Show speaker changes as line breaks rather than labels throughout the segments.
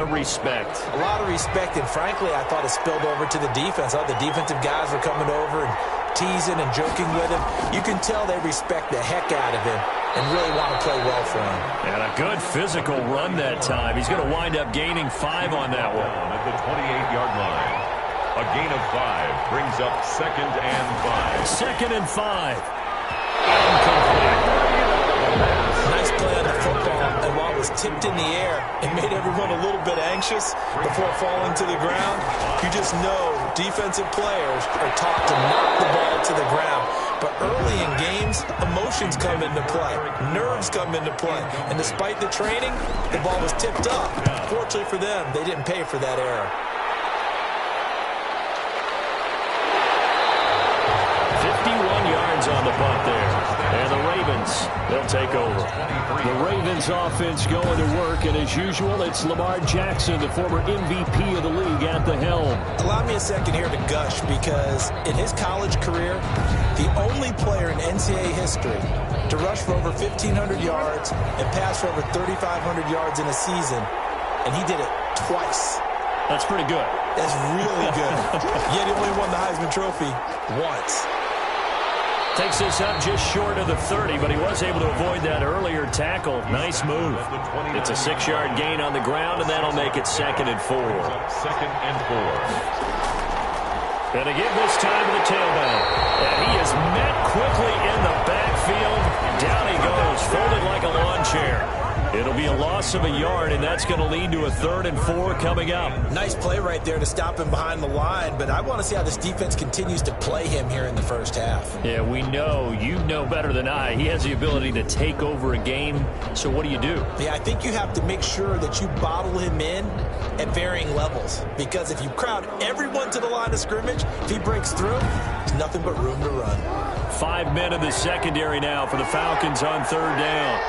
Respect.
A lot of respect, and frankly, I thought it spilled over to the defense. The defensive guys were coming over and teasing and joking with him. You can tell they respect the heck out of him and really want to play well for him.
And a good physical run that time. He's going to wind up gaining 5 on that one.
At the 28-yard line. A gain of 5 brings up 2nd and 5.
2nd and 5. Incomplete.
Nice play on the football, and while it was tipped in the air, it made everyone a little bit anxious before falling to the ground. You just know defensive players are taught to knock the ball to the ground. But early in games, emotions come into play. Nerves come into play. And despite the training, the ball was tipped up. Fortunately for them, they didn't pay for that error.
51 yards on the punt there. And the Ravens, they'll take over. The Ravens offense going to work, and as usual, it's Lamar Jackson, the former MVP of the league, at the helm.
Allow me a second here to gush, because in his college career, the only player in NCAA history to rush for over 1,500 yards and pass for over 3,500 yards in a season, and he did it twice.
That's pretty good.
That's really good. Yet he only won the Heisman Trophy once.
Takes this up just short of the 30, but he was able to avoid that earlier tackle. Nice move. It's a 6-yard gain on the ground, and that'll make it 2nd and 4.
2nd and 4.
Going to give this time to the tailback. And he is met quickly in the backfield. Down he goes, folded like a lawn chair. It'll be a loss of a yard, and that's going to lead to a 3rd and 4 coming up.
Nice play right there to stop him behind the line, but I want to see how this defense continues to play him here in the first half.
Yeah, we know. You know better than I. He has the ability to take over a game, so what do you do?
Yeah, I think you have to make sure that you bottle him in at varying levels, because if you crowd everyone to the line of scrimmage, if he breaks through, there's nothing but room to run.
5 men in the secondary now for the Falcons on 3rd down.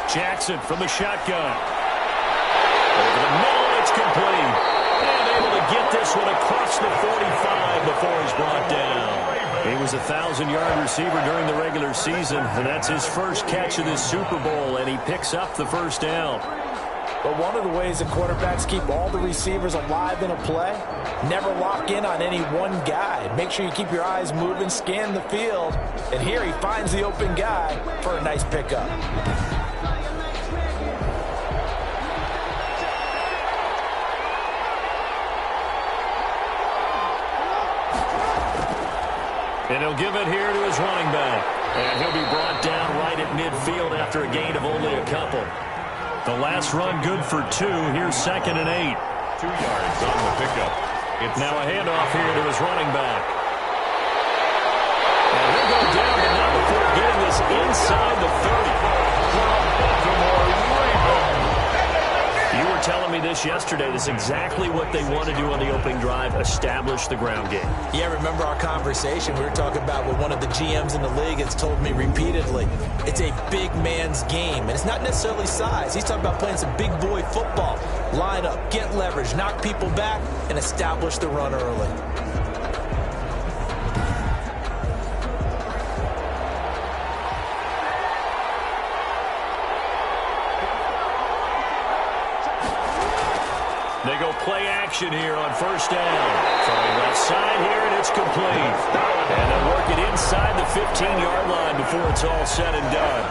Jackson from the shotgun. Over the middle, it's complete. And able to get this one across the 45 before he's brought down. He was a 1,000-yard receiver during the regular season, and that's his first catch of this Super Bowl, and he picks up the 1st down.
But one of the ways that quarterbacks keep all the receivers alive in a play, never lock in on any one guy. Make sure you keep your eyes moving, scan the field, and here he finds the open guy for a nice pickup.
And he'll give it here to his running back. And he'll be brought down right at midfield after a gain of only a couple. The last run good for 2. Here's 2nd and 8.
2 yards on the pickup.
It's now a handoff here to his running back. And he'll go down, but not before getting this inside the 30. You were telling me this yesterday. This is exactly what they want to do on the opening drive, establish the ground game.
Yeah, remember our conversation? We were talking about what one of the GMs in the league has told me repeatedly. It's a big man's game, and it's not necessarily size. He's talking about playing some big boy football. Line up, get leverage, knock people back, and establish the run early.
They go play action here on 1st down. Throwing left side here, and it's complete. And they'll work it inside the 15-yard line before it's all said and done.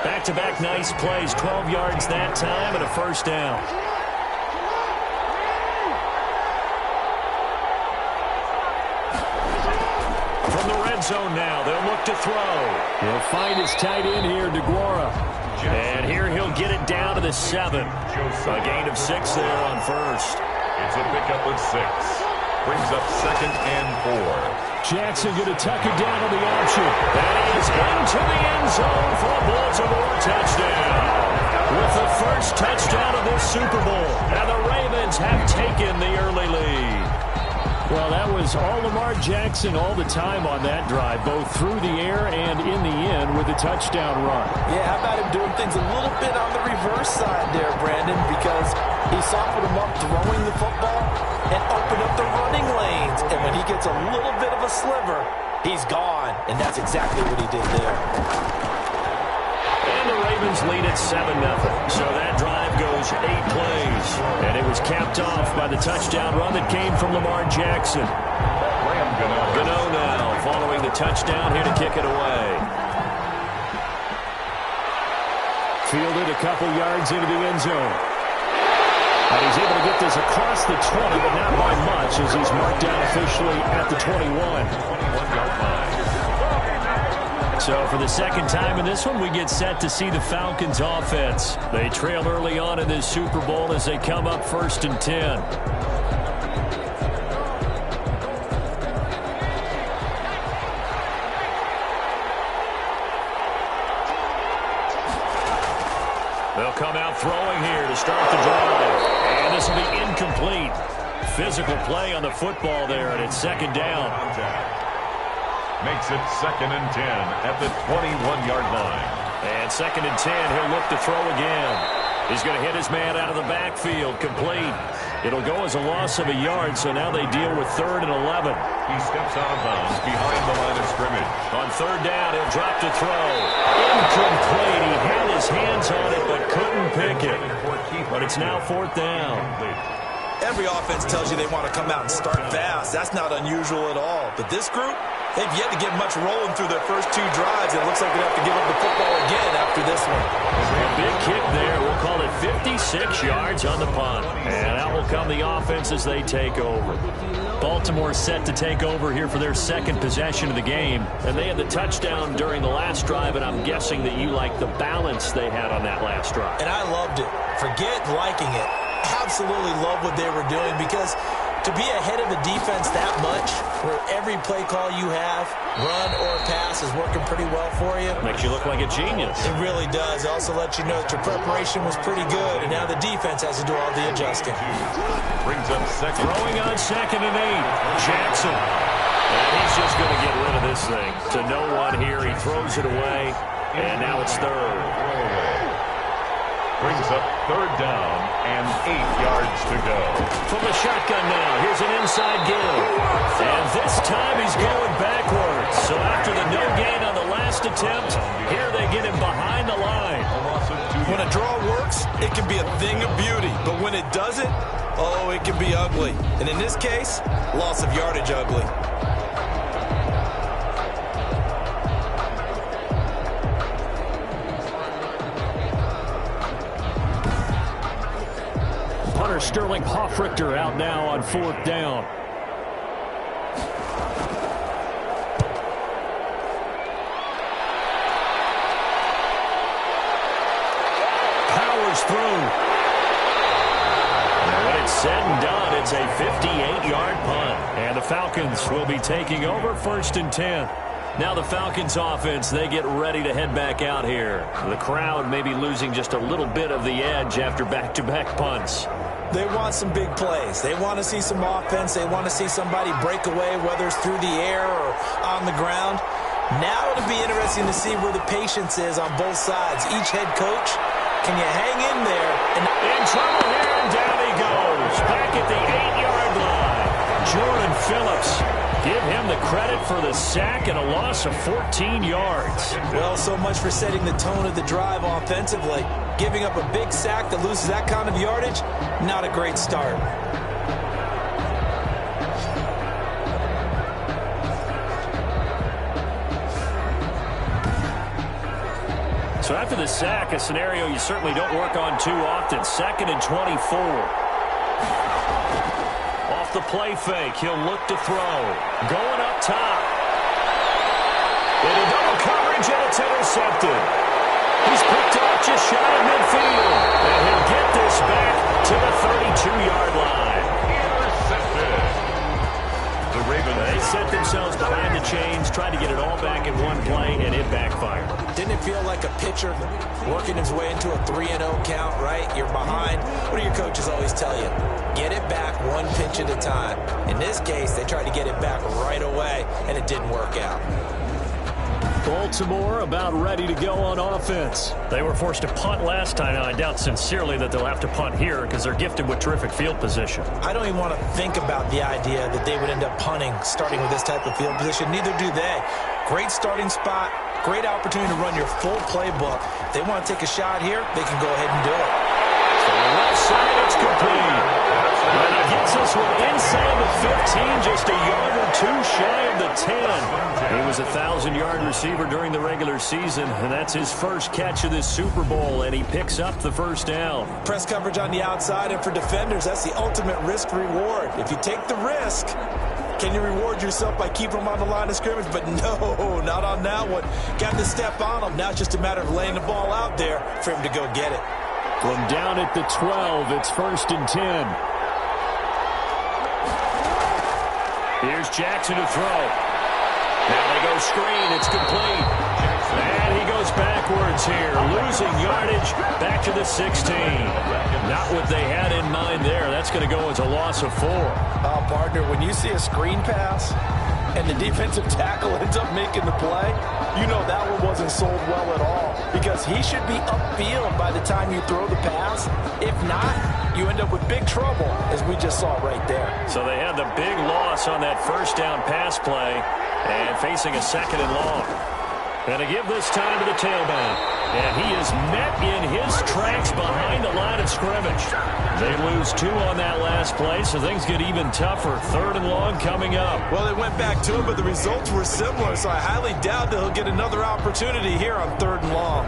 Back-to-back nice plays, 12 yards that time, and a 1st down. From the red zone now, they'll look to throw. He'll find his tight end here, DeGuara. And here he'll get it down to the 7. A gain of 6 there on 1st.
It's a pickup of 6. Brings up 2nd and 4.
Jackson going to tuck it down on the option. And he's into the end zone for a Baltimore touchdown. With the first touchdown of this Super Bowl. And the Ravens have taken the early lead. Well, that was all Lamar Jackson all the time on that drive, both through the air and in the end with a touchdown run.
Yeah, how about him doing things a little bit on the reverse side there, Brandon, because he softened him up throwing the football and opened up the running lanes. And when he gets a little bit of a sliver, he's gone. And that's exactly what he did there.
And the Ravens lead at 7-0. So that drive goes 8 plays. And it was capped off by the touchdown run that came from Lamar Jackson. Gano now following the touchdown here to kick it away. Fielded a couple yards into the end zone. And he's able to get this across the 20, but not by much as he's marked down officially at the 21.
21-yard line.
So for the second time in this one, we get set to see the Falcons offense. They trail early on in this Super Bowl as they come up 1st and 10. They'll come out throwing here to start the drive. And this will be incomplete. Physical play on the football there, and it's 2nd down.
Makes it 2nd and 10 at the 21-yard line.
And 2nd and 10, he'll look to throw again. He's going to hit his man out of the backfield, complete. It'll go as a loss of a yard, so now they deal with 3rd and 11.
He steps out of bounds behind the line of scrimmage.
On 3rd down, he'll drop to throw. Incomplete. He had his hands on it, but couldn't pick it. But it's now 4th down.
Every offense tells you they want to come out and start fast. That's not unusual at all. But this group, they've yet to get much rolling through their first 2 drives. It looks like they have to give up the football again after this one.
A big kick there. We'll call it 56 yards on the punt. And out will come the offense as they take over. Baltimore set to take over here for their 2nd possession of the game. And they had the touchdown during the last drive, and I'm guessing that you like the balance they had on that last drive.
And I loved it. Forget liking it. Absolutely love what they were doing, because to be ahead of the defense that much, where every play call you have, run or pass, is working pretty well for you.
Makes you look like a genius.
It really does. It also lets you know that your preparation was pretty good, and now the defense has to do all the adjusting.
Brings up 2nd.
Throwing on 2nd and 8. Jackson. And he's just going to get rid of this thing. To no one here. He throws it away, and now it's 3rd.
Brings up 3rd down and 8 yards to go.
From the shotgun now, here's an inside give. And this time he's going backwards. So after the no gain on the last attempt, here they get him behind the line.
When a draw works, it can be a thing of beauty. But when it doesn't, oh, it can be ugly. And in this case, loss of yardage ugly.
Punter Sterling Hoffrichter out now on 4th down. Powers through. And when it's said and done, it's a 58-yard punt. And the Falcons will be taking over 1st and 10. Now the Falcons offense, they get ready to head back out here. The crowd may be losing just a little bit of the edge after back-to-back punts.
They want some big plays. They want to see some offense. They want to see somebody break away, whether it's through the air or on the ground. Now it'll be interesting to see where the patience is on both sides. Each head coach, can you hang in there?
In trouble here, and down he goes. Back at the 8-yard line. Jordan Phillips. Give him the credit for the sack and a loss of 14 yards.
Well, so much for setting the tone of the drive offensively. Giving up a big sack that loses that kind of yardage, not a great start.
So after the sack, a scenario you certainly don't work on too often. 2nd and 24. Off the play fake, he'll look to throw. Going up top. Into double coverage, and it's intercepted. He's picked off just shy of midfield. And he'll get this back to the 32-yard line.
Intercepted. The Ravens.
They set themselves behind the chains, tried to get it all back in one play, and it backfired.
Didn't it feel like a pitcher working his way into a 3-0 count, right? You're behind. What do your coaches always tell you? Get it back one pitch at a time. In this case, they tried to get it back right away, and it didn't work out.
Baltimore about ready to go on offense. They were forced to punt last time. Now, I doubt sincerely that they'll have to punt here because they're gifted with terrific field position.
I don't even want to think about the idea that they would end up punting starting with this type of field position. Neither do they. Great starting spot, Great opportunity to run your full playbook. If they want to take a shot here, they can go ahead and do it.
To the left side, it's complete. And he gets us one inside the 15, just a yard or two shy of the 10. He was a 1,000-yard receiver during the regular season, and that's his first catch of this Super Bowl, and he picks up the first down.
Press coverage on the outside, and for defenders, that's the ultimate risk-reward. If you take the risk, can you reward yourself by keeping them on the line of scrimmage? But no, not on that one. Got to step on them. Now it's just a matter of laying the ball out there for him to go get it.
From down at the 12, it's 1st and 10. Here's Jackson to throw. Now they go screen. It's complete. And he goes backwards here, losing yardage back to the 16. Not what they had in mind there. That's going to go as a loss of 4.
Partner, when you see a screen pass and the defensive tackle ends up making the play, you know that one wasn't sold well at all, because he should be upfield by the time you throw the pass. If not, you end up with big trouble, as we just saw right there.
So they had the big loss on that first down pass play and facing a 2nd and long. And to give this time to the tailback. And he is met in his tracks behind the line of scrimmage. They lose 2 on that last play, so things get even tougher. 3rd and long coming up.
Well, they went back to it, but the results were similar, so I highly doubt that he'll get another opportunity here on 3rd and long.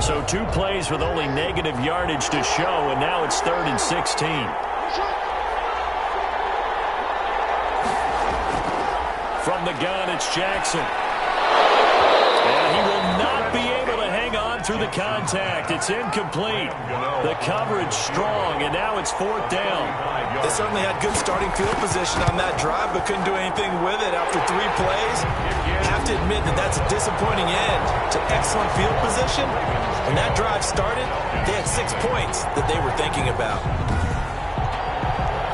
So 2 plays with only negative yardage to show, and now it's 3rd and 16. From the gun, it's Jackson. And he will not be able to hang on through the contact. It's incomplete. The coverage strong, and now it's 4th down.
They certainly had good starting field position on that drive, but couldn't do anything with it after 3 plays. Have to admit that that's a disappointing end to excellent field position. When that drive started, they had 6 points that they were thinking about.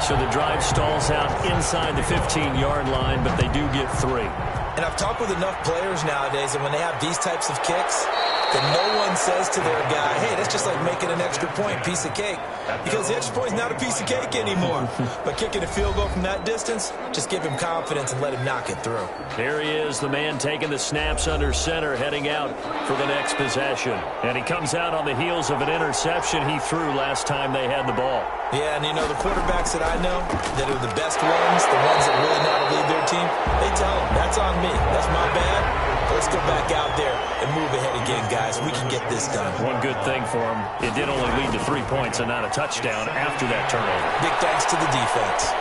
So the drive stalls out inside the 15-yard line, but they do get 3.
And I've talked with enough players nowadays, and when they have these types of kicks, that no one says to their guy, hey, that's just like making an extra point, piece of cake. Because the extra point is not a piece of cake anymore. But kicking a field goal from that distance, just give him confidence and let him knock it through.
Here he is, the man taking the snaps under center, heading out for the next possession. And he comes out on the heels of an interception he threw last time they had the ball.
Yeah, and you know, the quarterbacks that I know that are the best ones, the ones that really know how to lead their team, they tell them, that's on me. That's my bad. Let's go back out there and move ahead again, guys. We can get this done.
One good thing for him, it did only lead to 3 points and not a touchdown after that turnover.
Big thanks to the defense.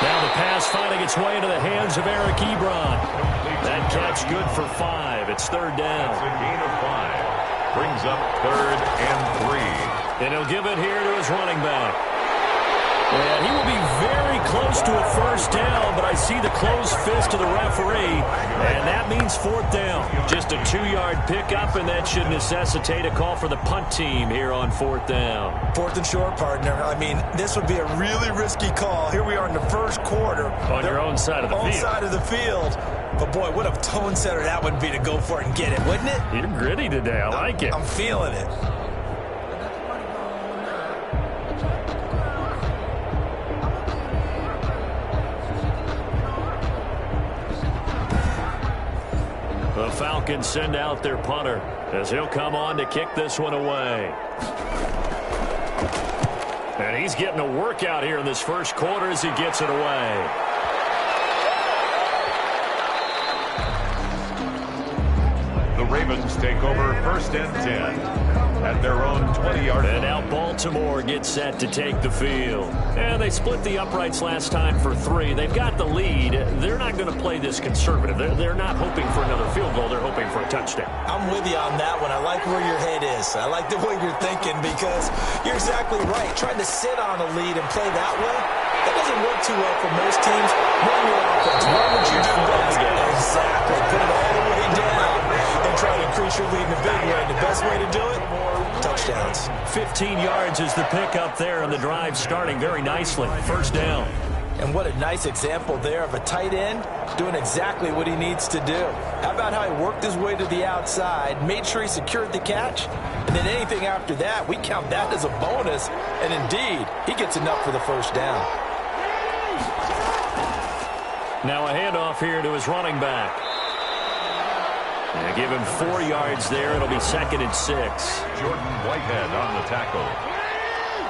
Now the pass finding its way into the hands of Eric Ebron. That catch good for 5. It's 3rd down.
It's a gain of 5. Brings up 3rd and 3.
And he'll give it here to his running back. And he will be very close to a first down, but I see the closed fist of the referee, and that means 4th down. Just a 2-yard pickup, and that should necessitate a call for the punt team here on 4th down.
4th and short, partner. I mean, this would be a really risky call. Here we are in the first quarter.
On your own side of the field.
On side of the field. But, boy, what a tone setter that would be to go for it and get it, wouldn't it?
You're gritty today. I like it.
I'm feeling it.
The Falcons send out their punter as he'll come on to kick this one away. And he's getting a workout here in this first quarter as he gets it away.
The Ravens take over 1st and 10 at their own 20-yard line.
And now Baltimore gets set to take the field. And they split the uprights last time for 3. They've got the lead. They're not going to play this conservative. They're not hoping for another field goal. They're hoping for a touchdown.
I'm with you on that one. I like where your head is. I like the way you're thinking, because you're exactly right. Trying to sit on a lead and play that way, that doesn't work too well for most teams. Run your offense. What would you do best? Exactly. Put it all the way down and try to increase your lead in a big way. The best way to do it, touchdowns.
15 yards is the pickup there, and the drive starting very nicely. 1st down.
And what a nice example there of a tight end doing exactly what he needs to do. How about how he worked his way to the outside, made sure he secured the catch, and then anything after that, we count that as a bonus. And indeed, he gets enough for the first down.
Now a handoff here to his running back. Give him 4 yards there. It'll be 2nd and 6.
Jordan Whitehead on the tackle.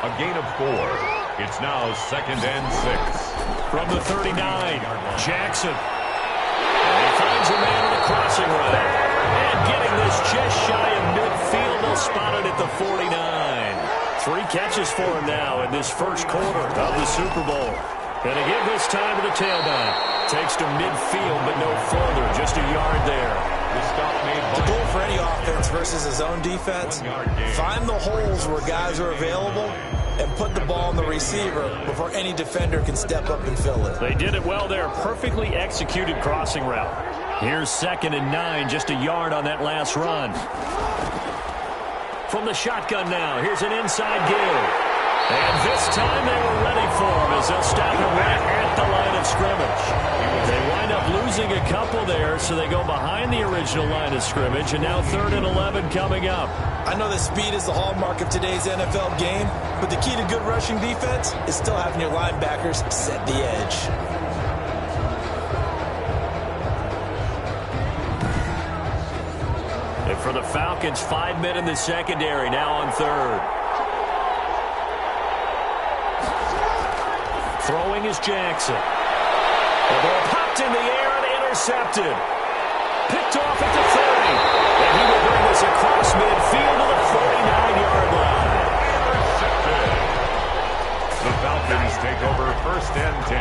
A gain of 4. It's now 2nd and 6.
From the 39, Jackson. And he finds a man in the crossing route. And getting this just shy of midfield, they'll spot it at the 49. 3 catches for him now in this first quarter of the Super Bowl. And to give this time to the tailback. Takes to midfield, but no further. Just a yard there.
The goal for any offense versus his own defense, find the holes where guys are available and put the ball in the receiver before any defender can step up and fill it.
They did it well there. Perfectly executed crossing route. Here's 2nd and 9, just a yard on that last run. From the shotgun now, here's an inside give. And this time they were ready for him as they'll stop him right at the line of scrimmage. They wind up losing a couple there, so they go behind the original line of scrimmage, and now 3rd and 11 coming up.
I know that speed is the hallmark of today's NFL game, but the key to good rushing defense is still having your linebackers set the edge.
And for the Falcons, 5 men in the secondary, now on 3rd. Throwing is Jackson. The ball popped in the air and intercepted. Picked off at the 30. And he will bring this across midfield to the 49-yard line.
The Falcons take over 1st and 10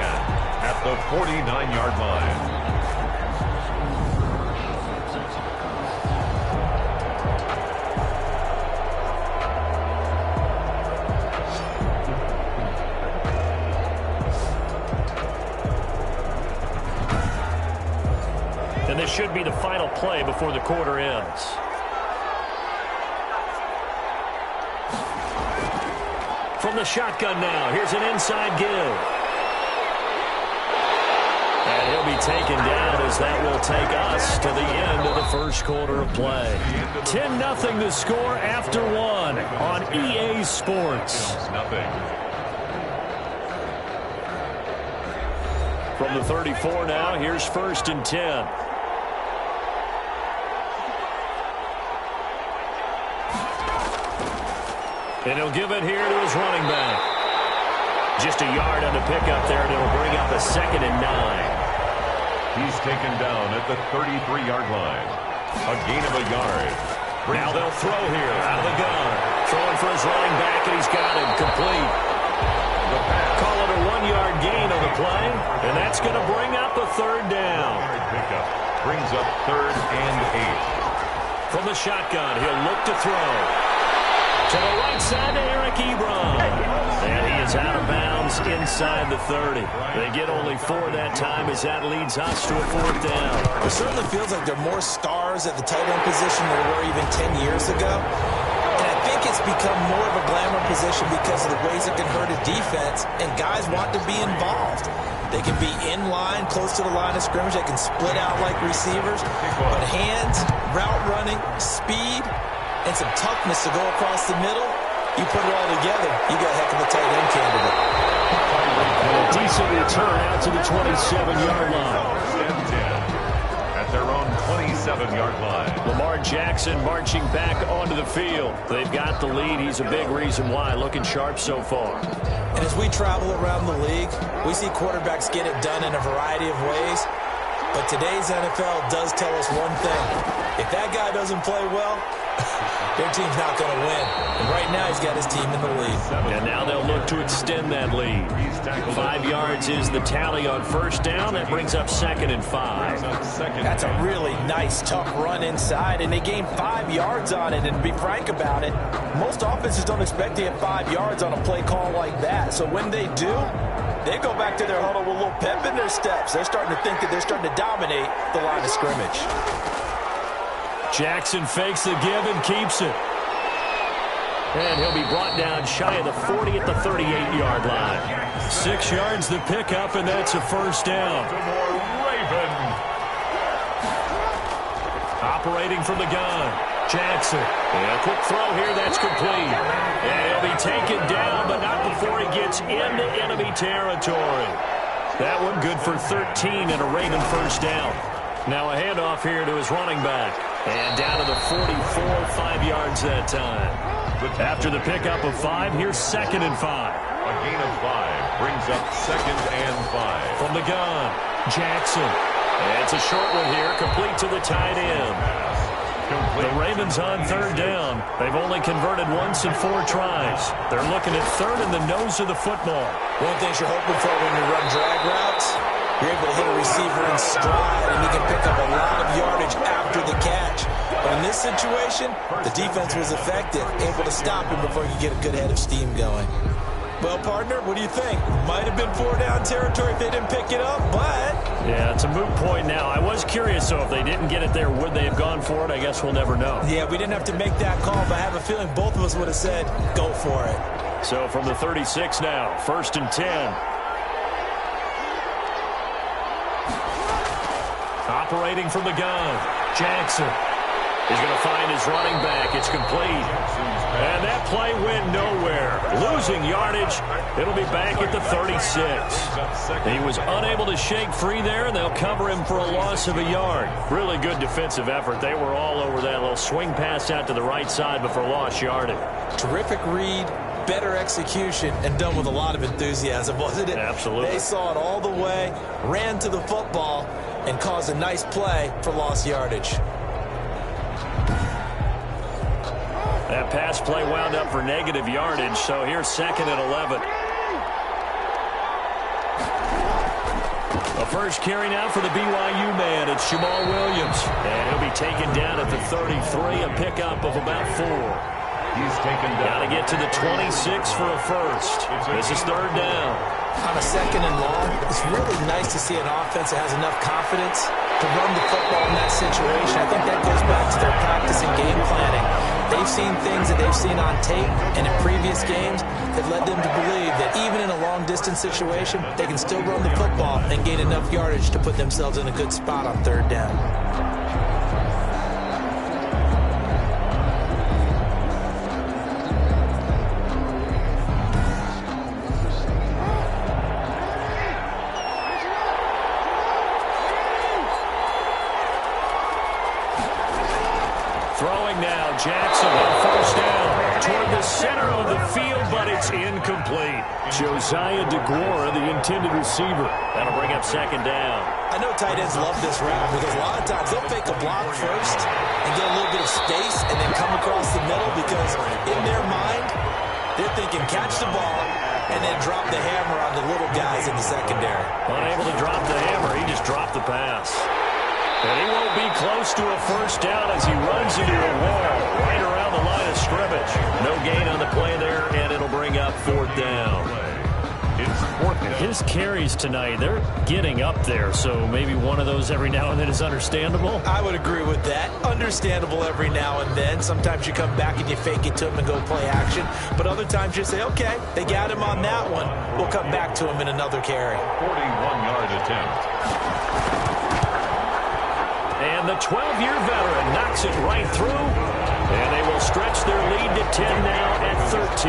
at the 49-yard line.
And this should be the final play before the quarter ends. From the shotgun now, here's an inside give. And he'll be taken down as that will take us to the end of the first quarter of play. 10-0 the score after 1 on EA Sports. From the 34 now, here's 1st and 10. And he'll give it here to his running back. Just a yard on the pickup there, and it'll bring up a 2nd and 9.
He's taken down at the 33-yard line. A gain of a yard.
Now they'll throw here out of the gun. Throwing for his running back, and he's got him complete. Call it a 1-yard gain on the play, and that's going to bring up a 3rd down.
Pickup brings up 3rd and 8.
From the shotgun, he'll look to throw. To the right side to Eric Ebron. And he is out of bounds inside the 30. They get only 4 that time as that leads us to a 4th down.
It certainly feels like there are more stars at the tight end position than there were even 10 years ago. And I think it's become more of a glamour position because of the ways it can hurt a defense, and guys want to be involved. They can be in line, close to the line of scrimmage. They can split out like receivers. But hands, route running, speed, and some toughness to go across the middle, you put it all together, you got a heck of a tight end candidate.
And a decent return out to the 27-yard line.
At their own 27-yard line.
Lamar Jackson marching back onto the field. They've got the lead. He's a big reason why. Looking sharp so far.
And as we travel around the league, we see quarterbacks get it done in a variety of ways. But today's NFL does tell us one thing. If that guy doesn't play well, their team's not going to win. And right now he's got his team in the lead.
And now they'll look to extend that lead. 5 yards is the tally on 1st down. That brings up 2nd and 5.
That's a really nice, tough run inside, and they gained 5 yards on it. And to be frank about it, most offenses don't expect to get 5 yards on a play call like that. So when they do, they go back to their huddle with a little pep in their steps. They're starting to think that they're starting to dominate the line of scrimmage.
Jackson fakes the give and keeps it. And he'll be brought down shy of the 40 at the 38-yard line. 6 yards the pickup, and that's a first down. Operating from the gun, Jackson. And a quick throw here, that's complete. And he'll be taken down, but not before he gets into enemy territory. That one good for 13 and a Raven first down. Now a handoff here to his running back. And down to the 44, 5 yards that time. After the pickup of 5, here's 2nd and 5.
A gain of 5 brings up 2nd and 5.
From the gun, Jackson. And it's a short one here, complete to the tight end. The Ravens on 3rd down. They've only converted once in 4 tries. They're looking at 3rd in the nose of the football.
One thing you're hoping for when you run drag routes, you're able to hit a receiver in stride, and he can pick up a lot of yardage after the catch. But in this situation, the defense was effective, able to stop him before he could get a good head of steam going. Well, partner, what do you think? Might have been 4-down territory if they didn't pick it up, but...
Yeah, it's a moot point now. I was curious, though, if they didn't get it there, would they have gone for it? I guess we'll never know.
Yeah, we didn't have to make that call, but I have a feeling both of us would have said, go for it.
So from the 36 now, 1st and 10. Operating from the gun, Jackson. He's going to find his running back. It's complete. And that play went nowhere. Losing yardage. It'll be back at the 36. He was unable to shake free there, and they'll cover him for a loss of a yard. Really good defensive effort. They were all over that little swing pass out to the right side, but for lost yardage.
Terrific read, better execution, and done with a lot of enthusiasm, wasn't it?
Absolutely.
They saw it all the way, ran to the football, and caused a nice play for lost yardage.
That pass play wound up for negative yardage, so here's 2nd and 11. The first carry now for the BYU man. It's Jamal Williams. And he'll be taken down at the 33, a pickup of about 4.
He's taken down.
Got to get to the 26 for a first. This is 3rd down.
On a 2nd and long, it's really nice to see an offense that has enough confidence to run the football in that situation. I think that goes back to their practice and game planning. They've seen things that they've seen on tape and in previous games that led them to believe that even in a long-distance situation, they can still run the football and gain enough yardage to put themselves in a good spot on 3rd down.
Throwing now, Jackson on 1st down toward the center of the field, but it's incomplete. Josiah DeGuara, the intended receiver. That'll bring up 2nd down.
I know tight ends love this route because a lot of times they'll fake a block first and get a little bit of space and then come across the middle because in their mind, they're thinking catch the ball and then drop the hammer on the little guys in the secondary.
Unable to drop the hammer, he just dropped the pass. And he won't be close to a first down as he runs into a wall right around the line of scrimmage. No gain on the play there, and it'll bring up 4th down.
It's 4th down.
His carries tonight, they're getting up there, so maybe one of those every now and then is understandable.
I would agree with that. Understandable every now and then. Sometimes you come back and you fake it to him and go play action. But other times you say, okay, they got him on that one. We'll come back to him in another carry.
41-yard attempt.
And the 12-year veteran knocks it right through. And they will stretch their lead to 10 now at 13-3.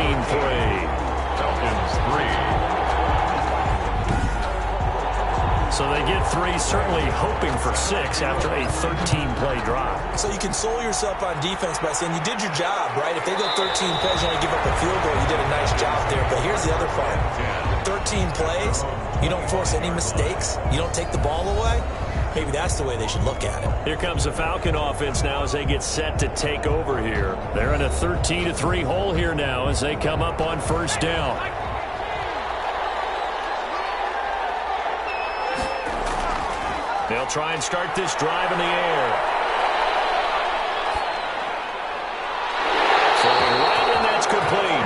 Falcons 3.
So they get 3, certainly hoping for 6 after a 13-play drive.
So you console yourself on defense by saying you did your job, right? If they go 13 plays, you only give up a field goal, you did a nice job there. But here's the other part. 13 plays, you don't force any mistakes, you don't take the ball away. Maybe that's the way they should look at it.
Here comes the Falcon offense now as they get set to take over here. They're in a 13-3 hole here now as they come up on 1st down. They'll try and start this drive in the air. So right, and that's complete.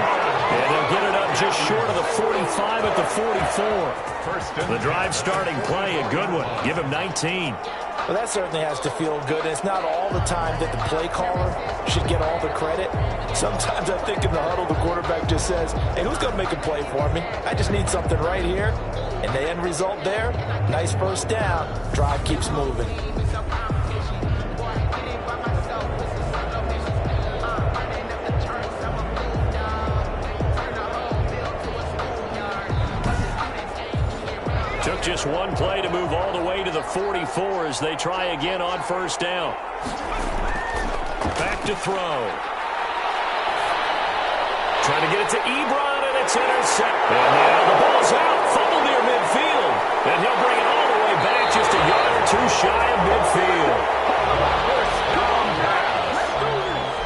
And they'll get it up just short of the 45 at the 44. The drive starting play, a good one. Give him 19.
Well, that certainly has to feel good. And it's not all the time that the play caller should get all the credit. Sometimes I think in the huddle, the quarterback just says, hey, who's going to make a play for me? I just need something right here. And the end result there, nice first down. Drive keeps moving.
Took just one play to move all the way to the 44 as they try again on first down. Back to throw. Trying to get it to Ebron, and it's intercepted. And now the ball's out. Fumble near midfield. And he'll bring it all the way back just a yard or two shy of midfield.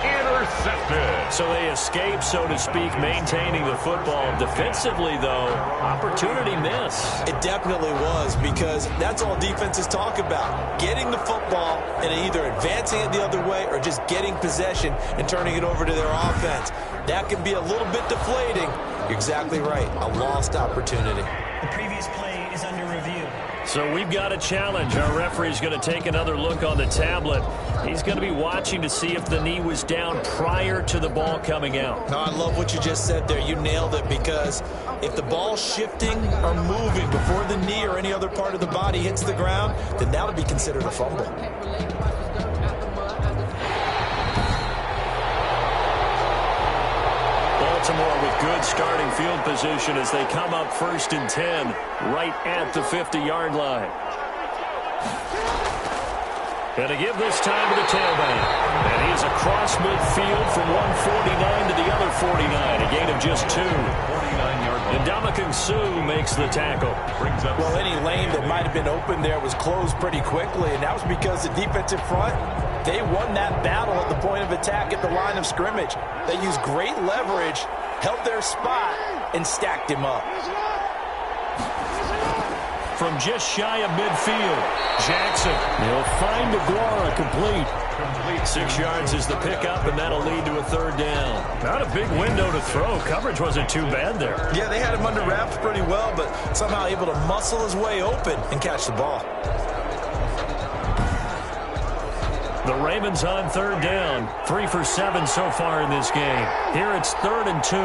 Intercepted. So they escape, so to speak, maintaining the football. Defensively, though, opportunity miss.
It definitely was, because that's all defenses talk about. Getting the football and either advancing it the other way or just getting possession and turning it over to their offense. That can be a little bit deflating. You're exactly right. A lost opportunity.
The previous play is under review.
So we've got a challenge. Our referee's going to take another look on the tablet. He's going to be watching to see if the knee was down prior to the ball coming out.
No, I love what you just said there. You nailed it, because if the ball's shifting or moving before the knee or any other part of the body hits the ground, then that would be considered a fumble.
Baltimore with good starting field position as they come up 1st and 10 right at the 50-yard line. And to give this time to the tailback. And he is across midfield from 149 to the other 49. A gain of just 2. And Ndamukong Suh makes the tackle.
Well, any lane that might have been open there was closed pretty quickly, and that was because the defensive front, they won that battle at the point of attack at the line of scrimmage. They used great leverage, held their spot, and stacked him up.
From just shy of midfield, Jackson. He'll find Aguara complete. 6 yards is the pickup, and that'll lead to a 3rd down. Not a big window to throw. Coverage wasn't too bad there.
Yeah, they had him under wraps pretty well, but somehow able to muscle his way open and catch the ball.
The Ravens on 3rd down. 3 for 7 so far in this game. Here it's 3rd and 2.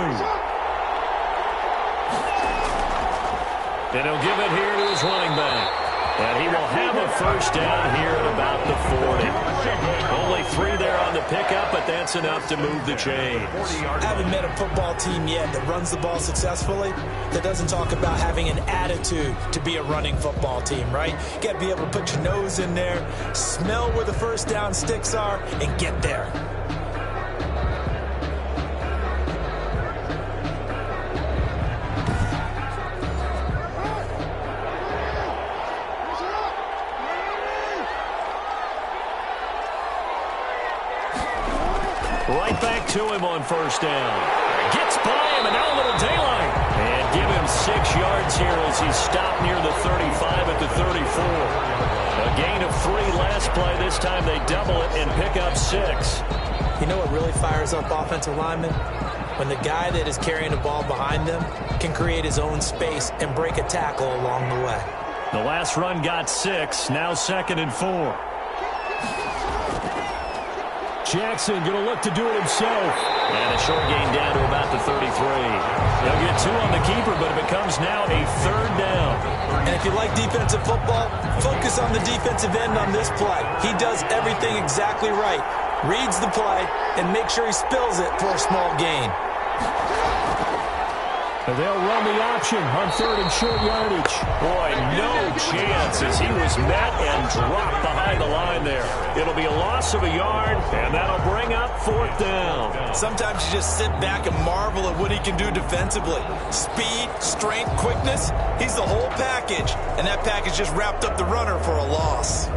And he'll give it here to his running back. And he will have a 1st down here at about the 40. Only 3 there on the pickup, but that's enough to move the chains.
I haven't met a football team yet that runs the ball successfully that doesn't talk about having an attitude to be a running football team, right? You got to be able to put your nose in there, smell where the 1st down sticks are, and get there.
Right back to him on 1st down. Gets by him, and now a little daylight. And give him 6 yards here as he's stopped near the 35 at the 34. A gain of 3 last play. This time they double it and pick up 6.
You know what really fires up offensive linemen? When the guy that is carrying the ball behind them can create his own space and break a tackle along the way.
The last run got 6. Now 2nd and 4. Jackson going to look to do it himself. And a short gain down to about the 33. They'll get 2 on the keeper, but it becomes now a 3rd down.
And if you like defensive football, focus on the defensive end on this play. He does everything exactly right. Reads the play and makes sure he spills it for a small gain.
They'll run the option on 3rd and short yardage. Boy, no chance as he was met and dropped behind the line there. It'll be a loss of a yard, and that'll bring up 4th down.
Sometimes you just sit back and marvel at what he can do defensively. Speed, strength, quickness, he's the whole package. And that package just wrapped up the runner for a loss.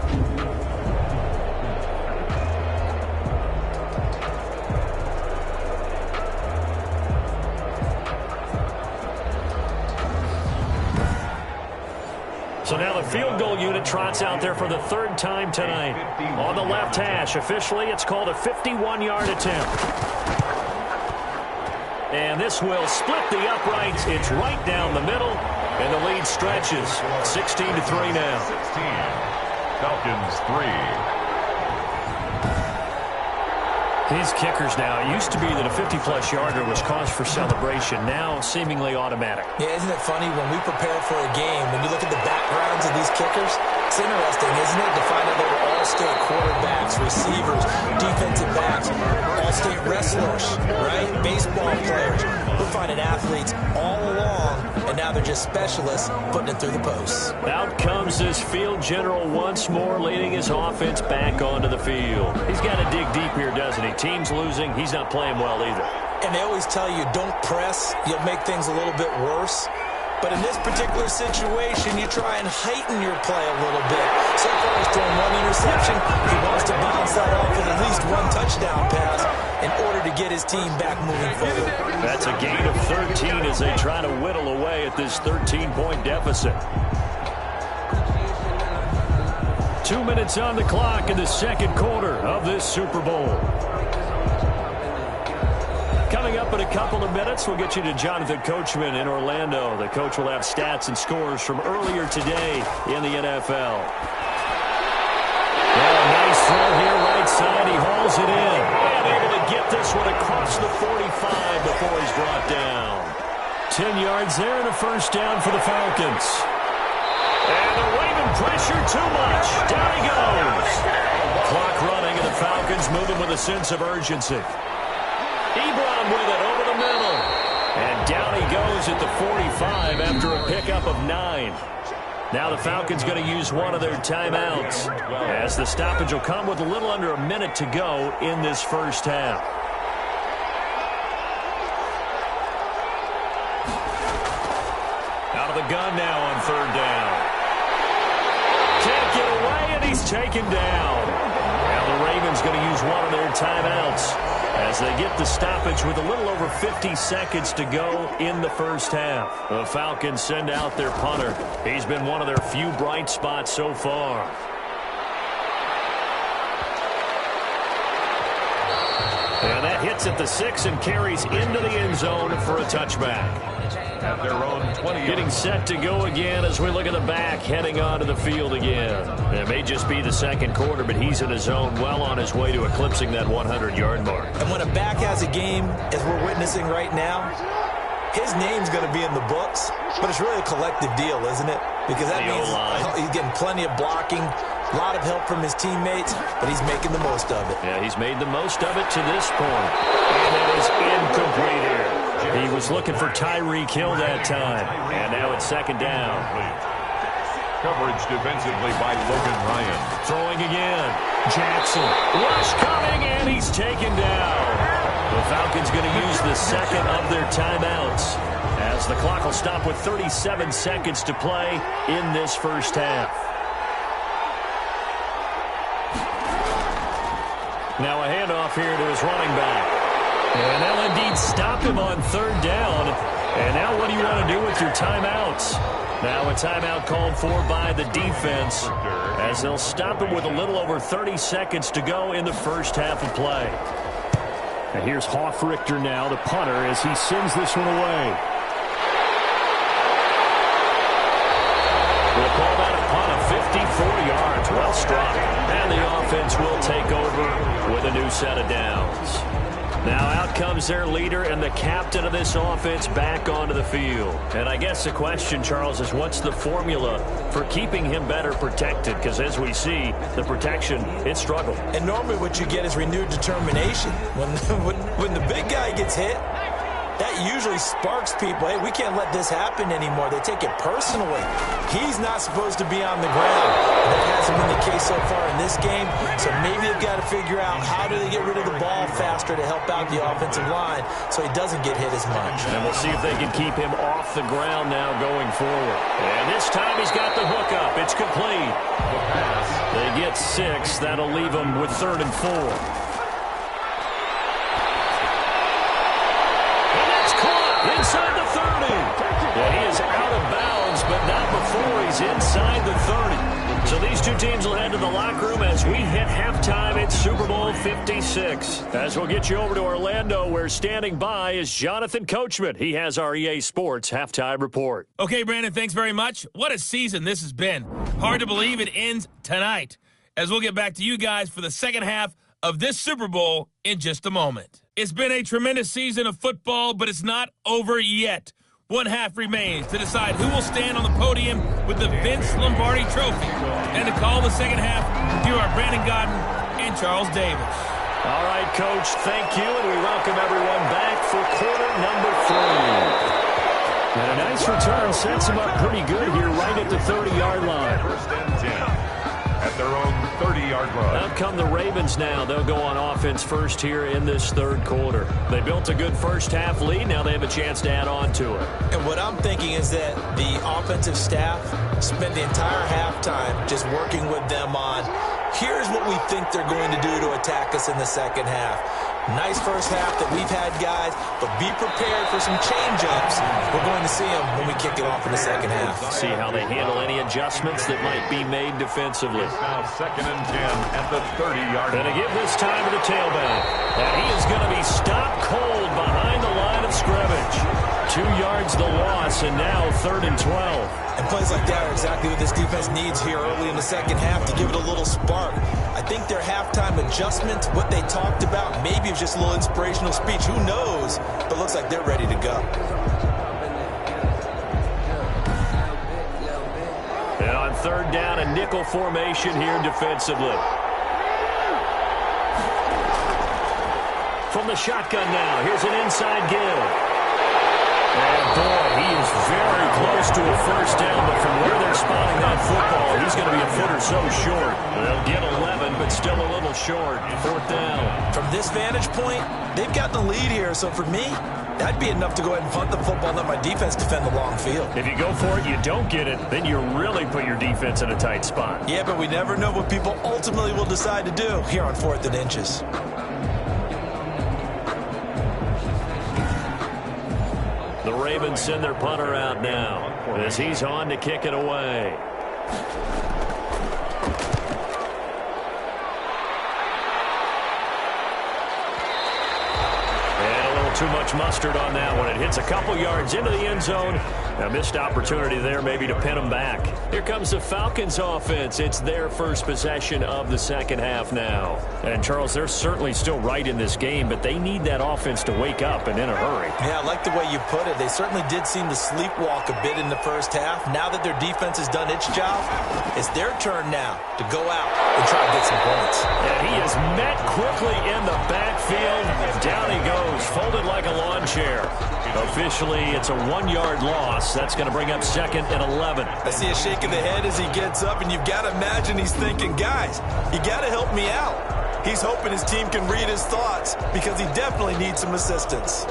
So now the field goal unit trots out there for the 3rd time tonight. On the left hash, officially it's called a 51-yard attempt. And this will split the uprights. It's right down the middle, and the lead stretches. 16-3 now.
16. Falcons 3.
These kickers now, it used to be that a 50-plus yarder was cause for celebration. Now, seemingly automatic.
Yeah, isn't it funny when we prepare for a game, when you look at the backgrounds of these kickers, it's interesting, isn't it, to find out they were all-state quarterbacks, receivers, defensive backs, all-state wrestlers, right? Baseball players. We're finding athletes all along, and now they're just specialists putting it through the posts.
Out comes this field general once more, leading his offense back onto the field. He's got to dig deep here, doesn't he? Team's losing. He's not playing well either.
And they always tell you, don't press. You'll make things a little bit worse. But in this particular situation, you try and heighten your play a little bit. So far, he's thrown one interception. He wants to bounce that off with at least one touchdown pass in order to get his team back moving forward.
That's a gain of 13 as they try to whittle away at this 13-point deficit. 2 minutes on the clock in the second quarter of this Super Bowl. Coming up in a couple of minutes, we'll get you to Jonathan Coachman in Orlando. The coach will have stats and scores from earlier today in the NFL. Nice throw here, right side. He hauls it in. And able to get this one across the 45 before he's brought down. 10 yards there and a first down for the Falcons. And the Raven pressure too much. Down he goes. Clock running and the Falcons moving with a sense of urgency. Ebron with it over the middle. And down he goes at the 45 after a pickup of 9. Now the Falcons going to use one of their timeouts as the stoppage will come with a little under a minute to go in this first half. Out of the gun now on third down. Can't get away, and he's taken down. Now the Ravens going to use one of their timeouts as they get the stoppage with a little over 50 seconds to go in the first half. The Falcons send out their punter. He's been one of their few bright spots so far. And that hits at the 6 and carries into the end zone for a touchback.
At their own 20.
Getting set to go again as we look at the back heading onto the field again. It may just be the second quarter, but he's in his zone well on his way to eclipsing that 100-yard mark.
And when a back has a game, as we're witnessing right now, his name's going to be in the books, but it's really a collective deal, isn't it? Because that means he's getting plenty of blocking, a lot of help from his teammates, but he's making the most of it.
Yeah, he's made the most of it to this point. And it is incomplete here. He was looking for Tyreek Hill that time. And now it's second down.
Coverage defensively by Logan Ryan.
Throwing again. Jackson. Rush coming, and he's taken down. The Falcons going to use the second of their timeouts as the clock will stop with 37 seconds to play in this first half. Now a handoff here to his running back. And they'll indeed stop him on third down. And now what do you want to do with your timeouts? Now a timeout called for by the defense as they'll stop him with a little over 30 seconds to go in the first half of play. And here's Hoffrichter now, the punter, as he sends this one away. We'll call that a punt of 54 yards. Well struck. And the offense will take over with a new set of downs. Now out comes their leader and the captain of this offense back onto the field. And I guess the question, Charles, is what's the formula for keeping him better protected? Because as we see, the protection, it struggled.
And normally what you get is renewed determination. When the big guy gets hit, that usually sparks people. Hey, we can't let this happen anymore. They take it personally. He's not supposed to be on the ground. That hasn't been the case so far in this game. So maybe they've got to figure out how do they get rid of the ball faster to help out the offensive line so he doesn't get hit as much.
And we'll see if they can keep him off the ground now going forward. And this time he's got the hook up. It's complete. They get 6. That'll leave them with 3rd and 4. Inside the 30. Yeah, he is out of bounds, but not before he's inside the 30. So these two teams will head to the locker room as we hit halftime in Super Bowl 56. As we'll get you over to Orlando, where standing by is Jonathan Coachman. He has our EA Sports halftime report.
Okay, Brandon, thanks very much. What a season this has been. Hard to believe it ends tonight, as we'll get back to you guys for the second half of this Super Bowl in just a moment. It's been a tremendous season of football, but it's not over yet. One half remains to decide who will stand on the podium with the Vince Lombardi Trophy. And to call the second half, here are Brandon Godden and Charles Davis.
All right, Coach, thank you, and we welcome everyone back for quarter number 3. And a nice return sets them up pretty good here right at the 30-yard line.
First and 10 at their own 30-yard line.
Out come the Ravens now. They'll go on offense first here in this third quarter. They built a good first-half lead. Now they have a chance to add on to it.
And what I'm thinking is that the offensive staff spent the entire halftime just working with them on, here's what we think they're going to do to attack us in the second half. Nice first half that we've had, guys, but be prepared for some change-ups. We're going to see them when we kick it off in the second half.
See how they handle any adjustments that might be made defensively.
It's now second and 10 at the 30-yard line.
Going to give this time to the tailback. And he is going to be stopped cold behind the line of scrimmage. 2 yards the loss, and now 3rd and 12.
And plays like that are exactly what this defense needs here early in the second half to give it a little spark. I think their halftime adjustment, what they talked about, maybe it was just a little inspirational speech. Who knows? But looks like they're ready to go.
And on 3rd down, a nickel formation here defensively. From the shotgun now, here's an inside give. And boy, he is very close to a first down, but from where they're spotting that football, he's going to be a foot or so short. They'll get 11, but still a little short. 4th down.
From this vantage point, they've got the lead here, so for me, that'd be enough to go ahead and punt the football and let my defense defend the long field.
If you go for it, you don't get it, then you really put your defense in a tight spot.
Yeah, but we never know what people ultimately will decide to do here on 4th and inches.
The Ravens send their punter out now as he's on to kick it away. And a little too much mustard on that one. It hits a couple yards into the end zone. A missed opportunity there maybe to pin them back. Here comes the Falcons offense. It's their first possession of the second half now. And, Charles, they're certainly still right in this game, but they need that offense to wake up and in a hurry.
Yeah, I like the way you put it. They certainly did seem to sleepwalk a bit in the first half. Now that their defense has done its job, it's their turn now to go out and try to get some points.
And he is met quickly in the backfield. Down he goes, folded like a lawn chair. Officially, it's a 1-yard loss. That's going to bring up 2nd and 11.
I see a shake of the head as he gets up, and you've got to imagine he's thinking, guys, you got to help me out. He's hoping his team can read his thoughts because he definitely needs some assistance.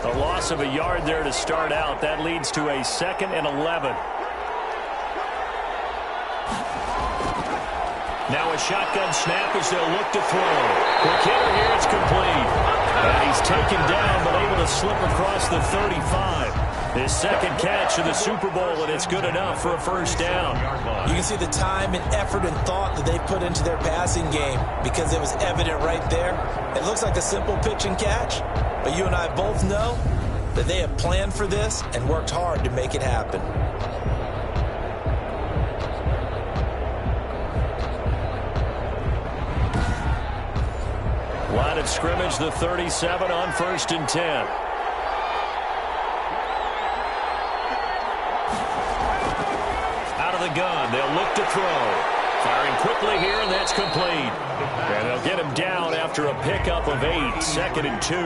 A loss of a yard there to start out. That leads to a 2nd and 11. Now a shotgun snap as they'll look to throw. Quick hitter here, it's complete. And he's taken down, but able to slip across the 35. His second catch of the Super Bowl, and it's good enough for a first down.
You can see the time and effort and thought that they put into their passing game because it was evident right there. It looks like a simple pitch and catch, but you and I both know that they have planned for this and worked hard to make it happen.
Line of scrimmage, the 37 on 1st and 10. Out of the gun, they'll look to throw. Firing quickly here, and that's complete. And they'll get him down after a pickup of 8, 2nd and 2.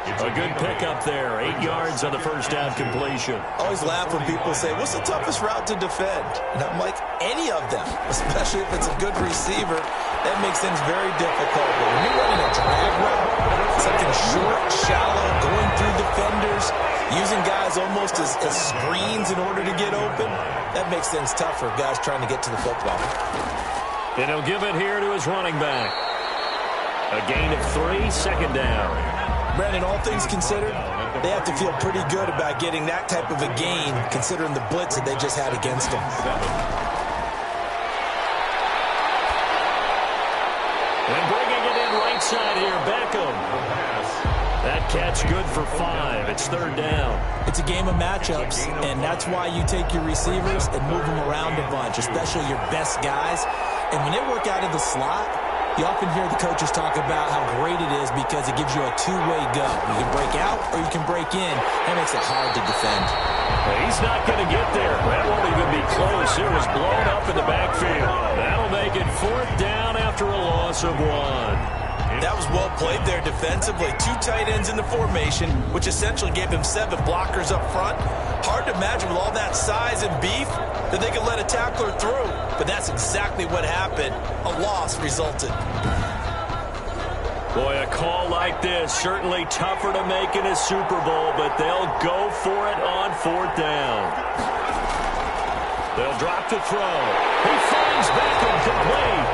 A good pickup there, 8 yards on the first down completion.
I always laugh when people say, what's the toughest route to defend? And I'm like, any of them, especially if it's a good receiver. That makes things very difficult. But when you're running a drag route, something short, shallow, going through defenders, using guys almost as screens in order to get open, that makes things tough for guys trying to get to the football.
And he'll give it here to his running back. A gain of 3, 2nd down.
Brandon, all things considered, they have to feel pretty good about getting that type of a gain, considering the blitz that they just had against them. And bringing it in right side here, Beckham.
That catch good for 5. It's third down.
It's a game of matchups, and that's why you take your receivers and move them around a bunch, especially your best guys. And when they work out of the slot, you often hear the coaches talk about how great it is because it gives you a two-way go. You can break out or you can break in. That makes it hard to defend.
He's not going to get there. That won't even be close. It was blown up in the backfield. That'll make it fourth down after a loss of 1.
That was well played there defensively. 2 tight ends in the formation, which essentially gave him 7 blockers up front. Hard to imagine with all that size and beef that they could let a tackler through. But that's exactly what happened. A loss resulted.
Boy, a call like this, certainly tougher to make in a Super Bowl, but they'll go for it on fourth down. They'll drop to throw. He finds back incomplete.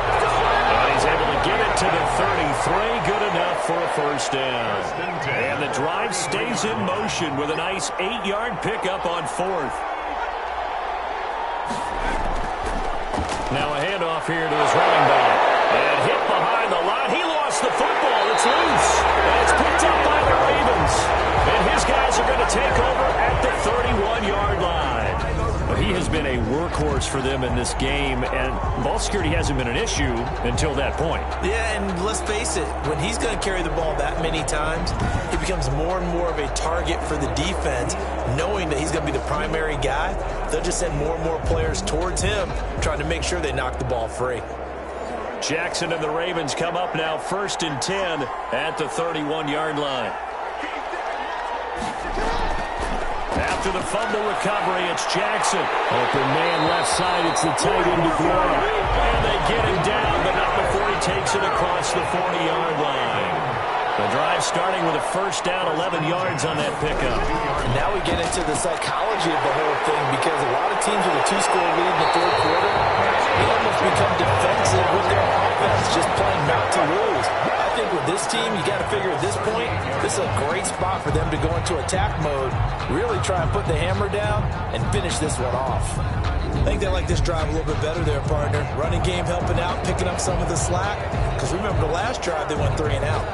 And he's able to get it to the 33. Good enough for a first down. And the drive stays in motion with a nice 8-yard pickup on fourth. Now a handoff here to his running back. And hit behind the line. He lost the football. It's loose. And it's picked up by the Ravens. And his guys are going to take over at the 31-yard line. He has been a workhorse for them in this game, and ball security hasn't been an issue until that point.
Yeah, and let's face it, when he's going to carry the ball that many times, he becomes more and more of a target for the defense, knowing that he's going to be the primary guy. They'll just send more and more players towards him, trying to make sure they knock the ball free.
Jackson and the Ravens come up now 1st and 10 at the 31-yard line. After the fumble recovery, it's Jackson. Open man left side, it's the tight end DeGuara. And they get him down, but not before he takes it across the 40-yard line. The drive starting with a first down, 11 yards on that pickup.
Now we get into the psychology of the whole thing because a lot of teams with a 2-score lead in the third quarter, they almost become defensive with their offense, just playing not to lose. I think with this team, you got to figure at this point, this is a great spot for them to go into attack mode, really try and put the hammer down and finish this one off. I think they like this drive a little bit better there, partner. Running game helping out, picking up some of the slack. Because remember the last drive, they went 3 and out.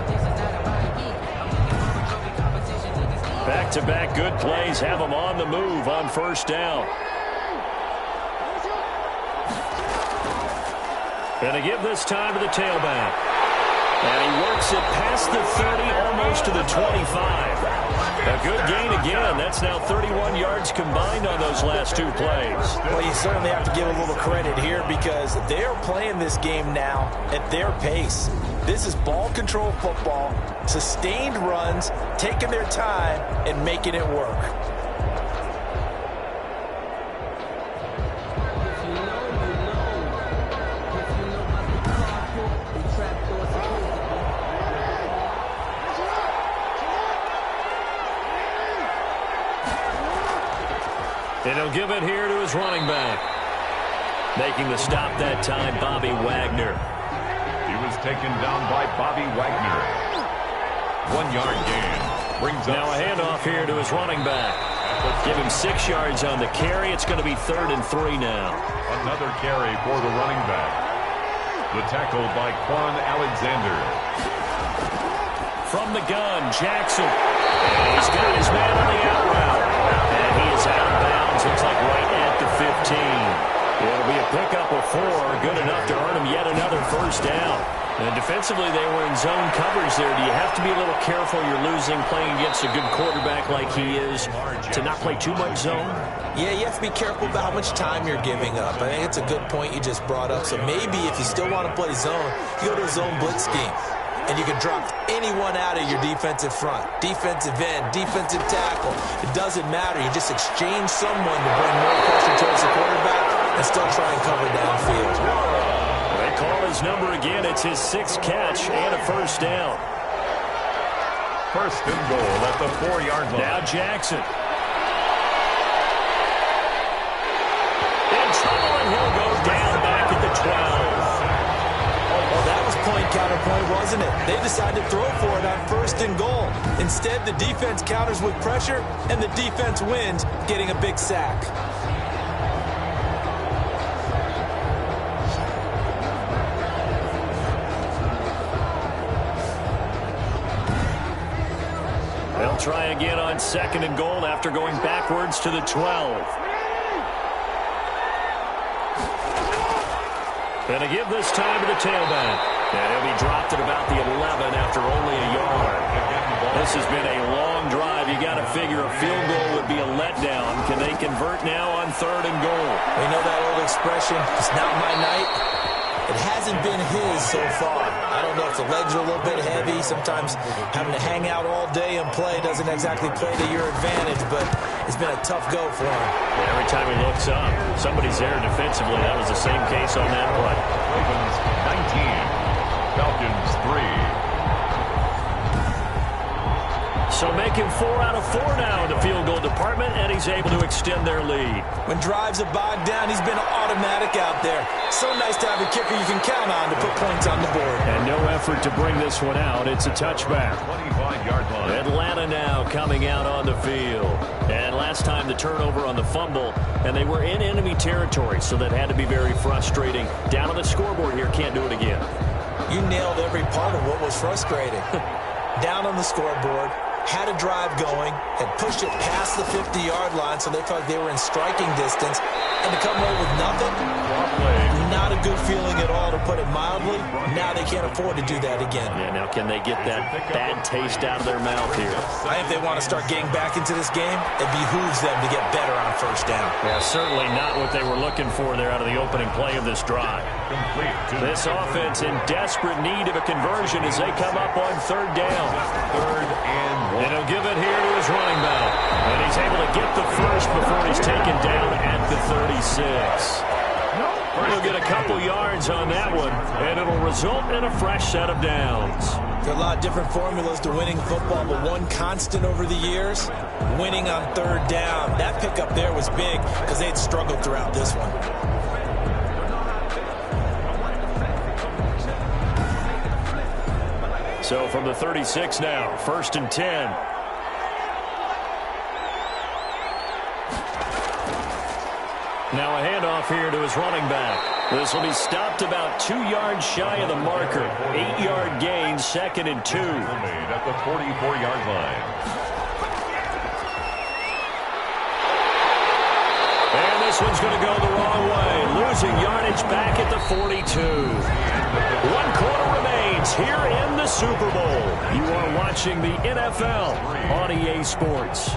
Back-to-back good plays have them on the move on first down. Going to give this time to the tailback. And he works it past the 30, almost to the 25. A good gain again. That's now 31 yards combined on those last 2 plays.
Well, you certainly have to give a little credit here because they're playing this game now at their pace. This is ball control football, sustained runs, taking their time, and making it work.
And he'll give it here to his running back. Making the stop that time, Bobby Wagner.
He was taken down by Bobby Wagner. 1-yard gain. Brings up
now a handoff here to his running back. Give him 6 yards on the carry. It's going to be 3rd and 3 now.
Another carry for the running back. The tackle by Quan Alexander.
From the gun, Jackson. And he's got his man on the out route. And he is out of bounds. Looks like right at the 15. It'll be a pickup of 4. Good enough to earn him yet another first down. And defensively, they were in zone coverage there. Do you have to be a little careful? You're losing playing against a good quarterback like he is to not play too much zone?
Yeah, you have to be careful about how much time you're giving up. I think it's a good point you just brought up. So maybe if you still want to play zone, you go to a zone blitz scheme. And you can drop anyone out of your defensive front. Defensive end, defensive tackle. It doesn't matter. You just exchange someone to bring more pressure towards the quarterback and still try and cover downfield.
They call his number again. It's his 6th catch and a first down.
First and goal at the 4-yard line.
Now Jackson. In trouble, and he'll go down back at the 12.
Well, that was point-counterpoint, wasn't it? They decided to throw for it on 1st and goal. Instead, the defense counters with pressure, and the defense wins, getting a big sack.
They'll try again on 2nd and goal after going backwards to the 12. And to give this time to the tailback. And he'll be dropped at about the 11 after only a yard. This has been a long drive. You got to figure a field goal would be a letdown. Can they convert now on 3rd and goal?
We know that old expression, it's not my night. It hasn't been his so far. I don't know if the legs are a little bit heavy. Sometimes having to hang out all day and play doesn't exactly play to your advantage, but it's been a tough go for him.
Every time he looks up, somebody's there defensively. That was the same case on that play.
Ravens 19, Falcons 3.
So making 4 out of 4 now in the field goal department, and he's able to extend their lead.
When drives are bogged down, he's been automatic out there. So nice to have a kicker you can count on to put points on the board.
And no effort to bring this one out. It's a touchback.
25-yard line.
Atlanta now coming out on the field. And last time the turnover on the fumble, and they were in enemy territory, so that had to be very frustrating. Down on the scoreboard here, can't do it again.
You nailed every part of what was frustrating. Down on the scoreboard, had a drive going, had pushed it past the 50-yard line so they felt like they were in striking distance, and to come away with nothing, not a good feeling at all, to put it mildly. Now they can't afford to do that again.
Yeah, now can they get that bad taste out of their mouth here?
I think if they want to start getting back into this game, it behooves them to get better on 1st down.
Yeah, certainly not what they were looking for there out of the opening play of this drive. This offense in desperate need of a conversion as they come up on 3rd down.
3rd and 1.
And he'll give it here to his running back. And he's able to get the first before he's taken down at the 36. He'll get a couple yards on that one, and it'll result in a fresh set of downs.
There are a lot of different formulas to winning football, but one constant over the years, winning on 3rd down. That pickup there was big because they'd struggled throughout this one.
So from the 36 now, 1st and 10. Now a handoff here to his running back. This will be stopped about 2 yards shy of the marker. 8-yard gain, 2nd and 2.
Made at the 44-yard line.
And this one's going to go the wrong way. Losing yardage back at the 42. 1 quarter remains here in the Super Bowl. You are watching the NFL on EA Sports.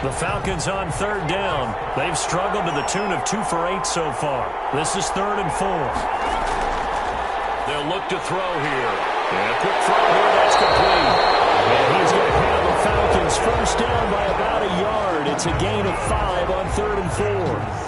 The Falcons on 3rd down. They've struggled to the tune of 2 for 8 so far. This is 3rd and 4. They'll look to throw here. And a quick throw here, that's complete. And he's going to have the Falcons 1st down by about a yard. It's a gain of 5 on 3rd and 4.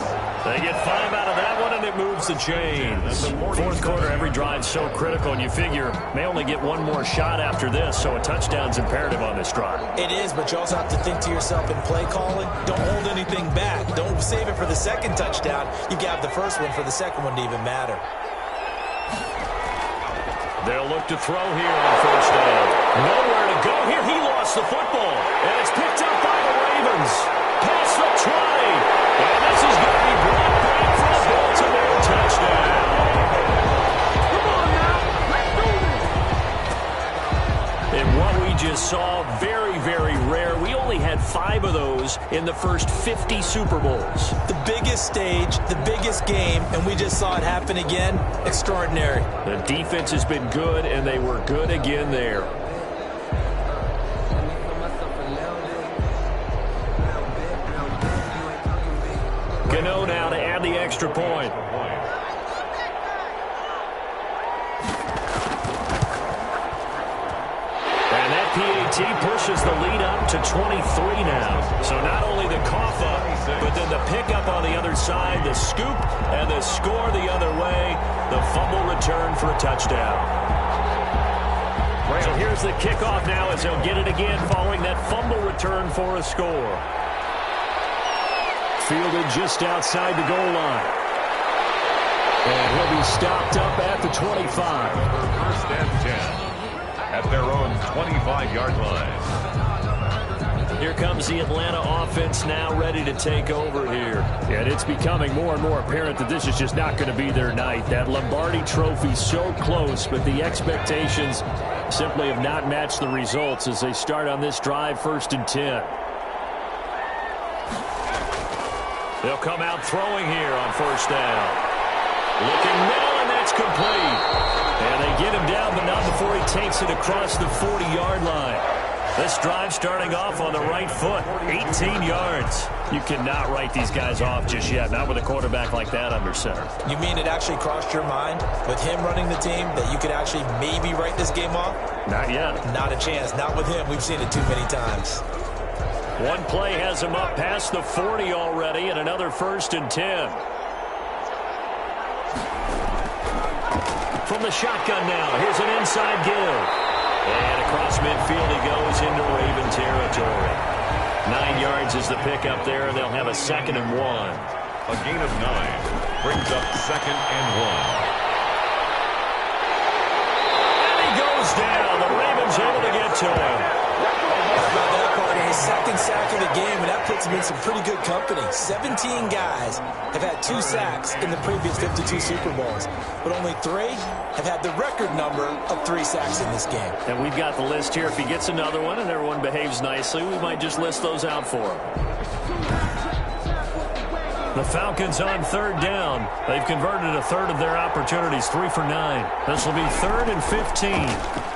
They get 5 out of that one, and it moves the chains. 4th quarter, every drive's so critical, and you figure may only get one more shot after this, so a touchdown's imperative on this drive.
It is, but you also have to think to yourself in play calling, don't hold anything back. Don't save it for the 2nd touchdown. You got the 1st one for the 2nd one to even matter.
They'll look to throw here on 1st down. Nowhere to go here. He lost the football, and it's picked up by the Ravens. Past the 20. And this is going to be brought back for a Baltimore touchdown. Come on now, let's do this. And what we just saw, very, very rare. We only had 5 of those in the first 50 Super Bowls.
The biggest stage, the biggest game, and we just saw it happen again. Extraordinary.
The defense has been good, and they were good again there. Gano now to add the extra point. And that PAT pushes the lead up to 23 now. So not only the cough up, but then the pickup on the other side, the scoop, and the score the other way. The fumble return for a touchdown. So here's the kickoff now as they'll get it again following that fumble return for a score. Fielded just outside the goal line. And he'll be stopped up at the 25.
1st and 10 at their own 25-yard line.
Here comes the Atlanta offense now ready to take over here. And it's becoming more and more apparent that this is just not going to be their night. That Lombardi trophy so close, but the expectations simply have not matched the results as they start on this drive, 1st and 10. They'll come out throwing here on 1st down. Looking middle, and that's complete. And they get him down, but not before he takes it across the 40-yard line. This drive starting off on the right foot, 18 yards. You cannot write these guys off just yet, not with a quarterback like that under center.
You mean it actually crossed your mind with him running the team that you could actually maybe write this game off?
Not yet. Not
a chance. Not with him. We've seen it too many times.
One play has him up past the 40 already, and another 1st and 10. From the shotgun now, here's an inside give. And across midfield he goes into Raven territory. 9 yards is the pickup there. They'll have a 2nd and 1.
A gain of 9 brings up 2nd and 1.
And he goes down. The Ravens able to get to him.
About that part, his 2nd sack of the game, and that puts him in some pretty good company. 17 guys have had 2 sacks in the previous 52 Super Bowls, but only 3 have had the record number of 3 sacks in this game.
And we've got the list here. If he gets another one and everyone behaves nicely, we might just list those out for him. The Falcons on 3rd down. They've converted a third of their opportunities, 3 for 9. This will be 3rd and 15.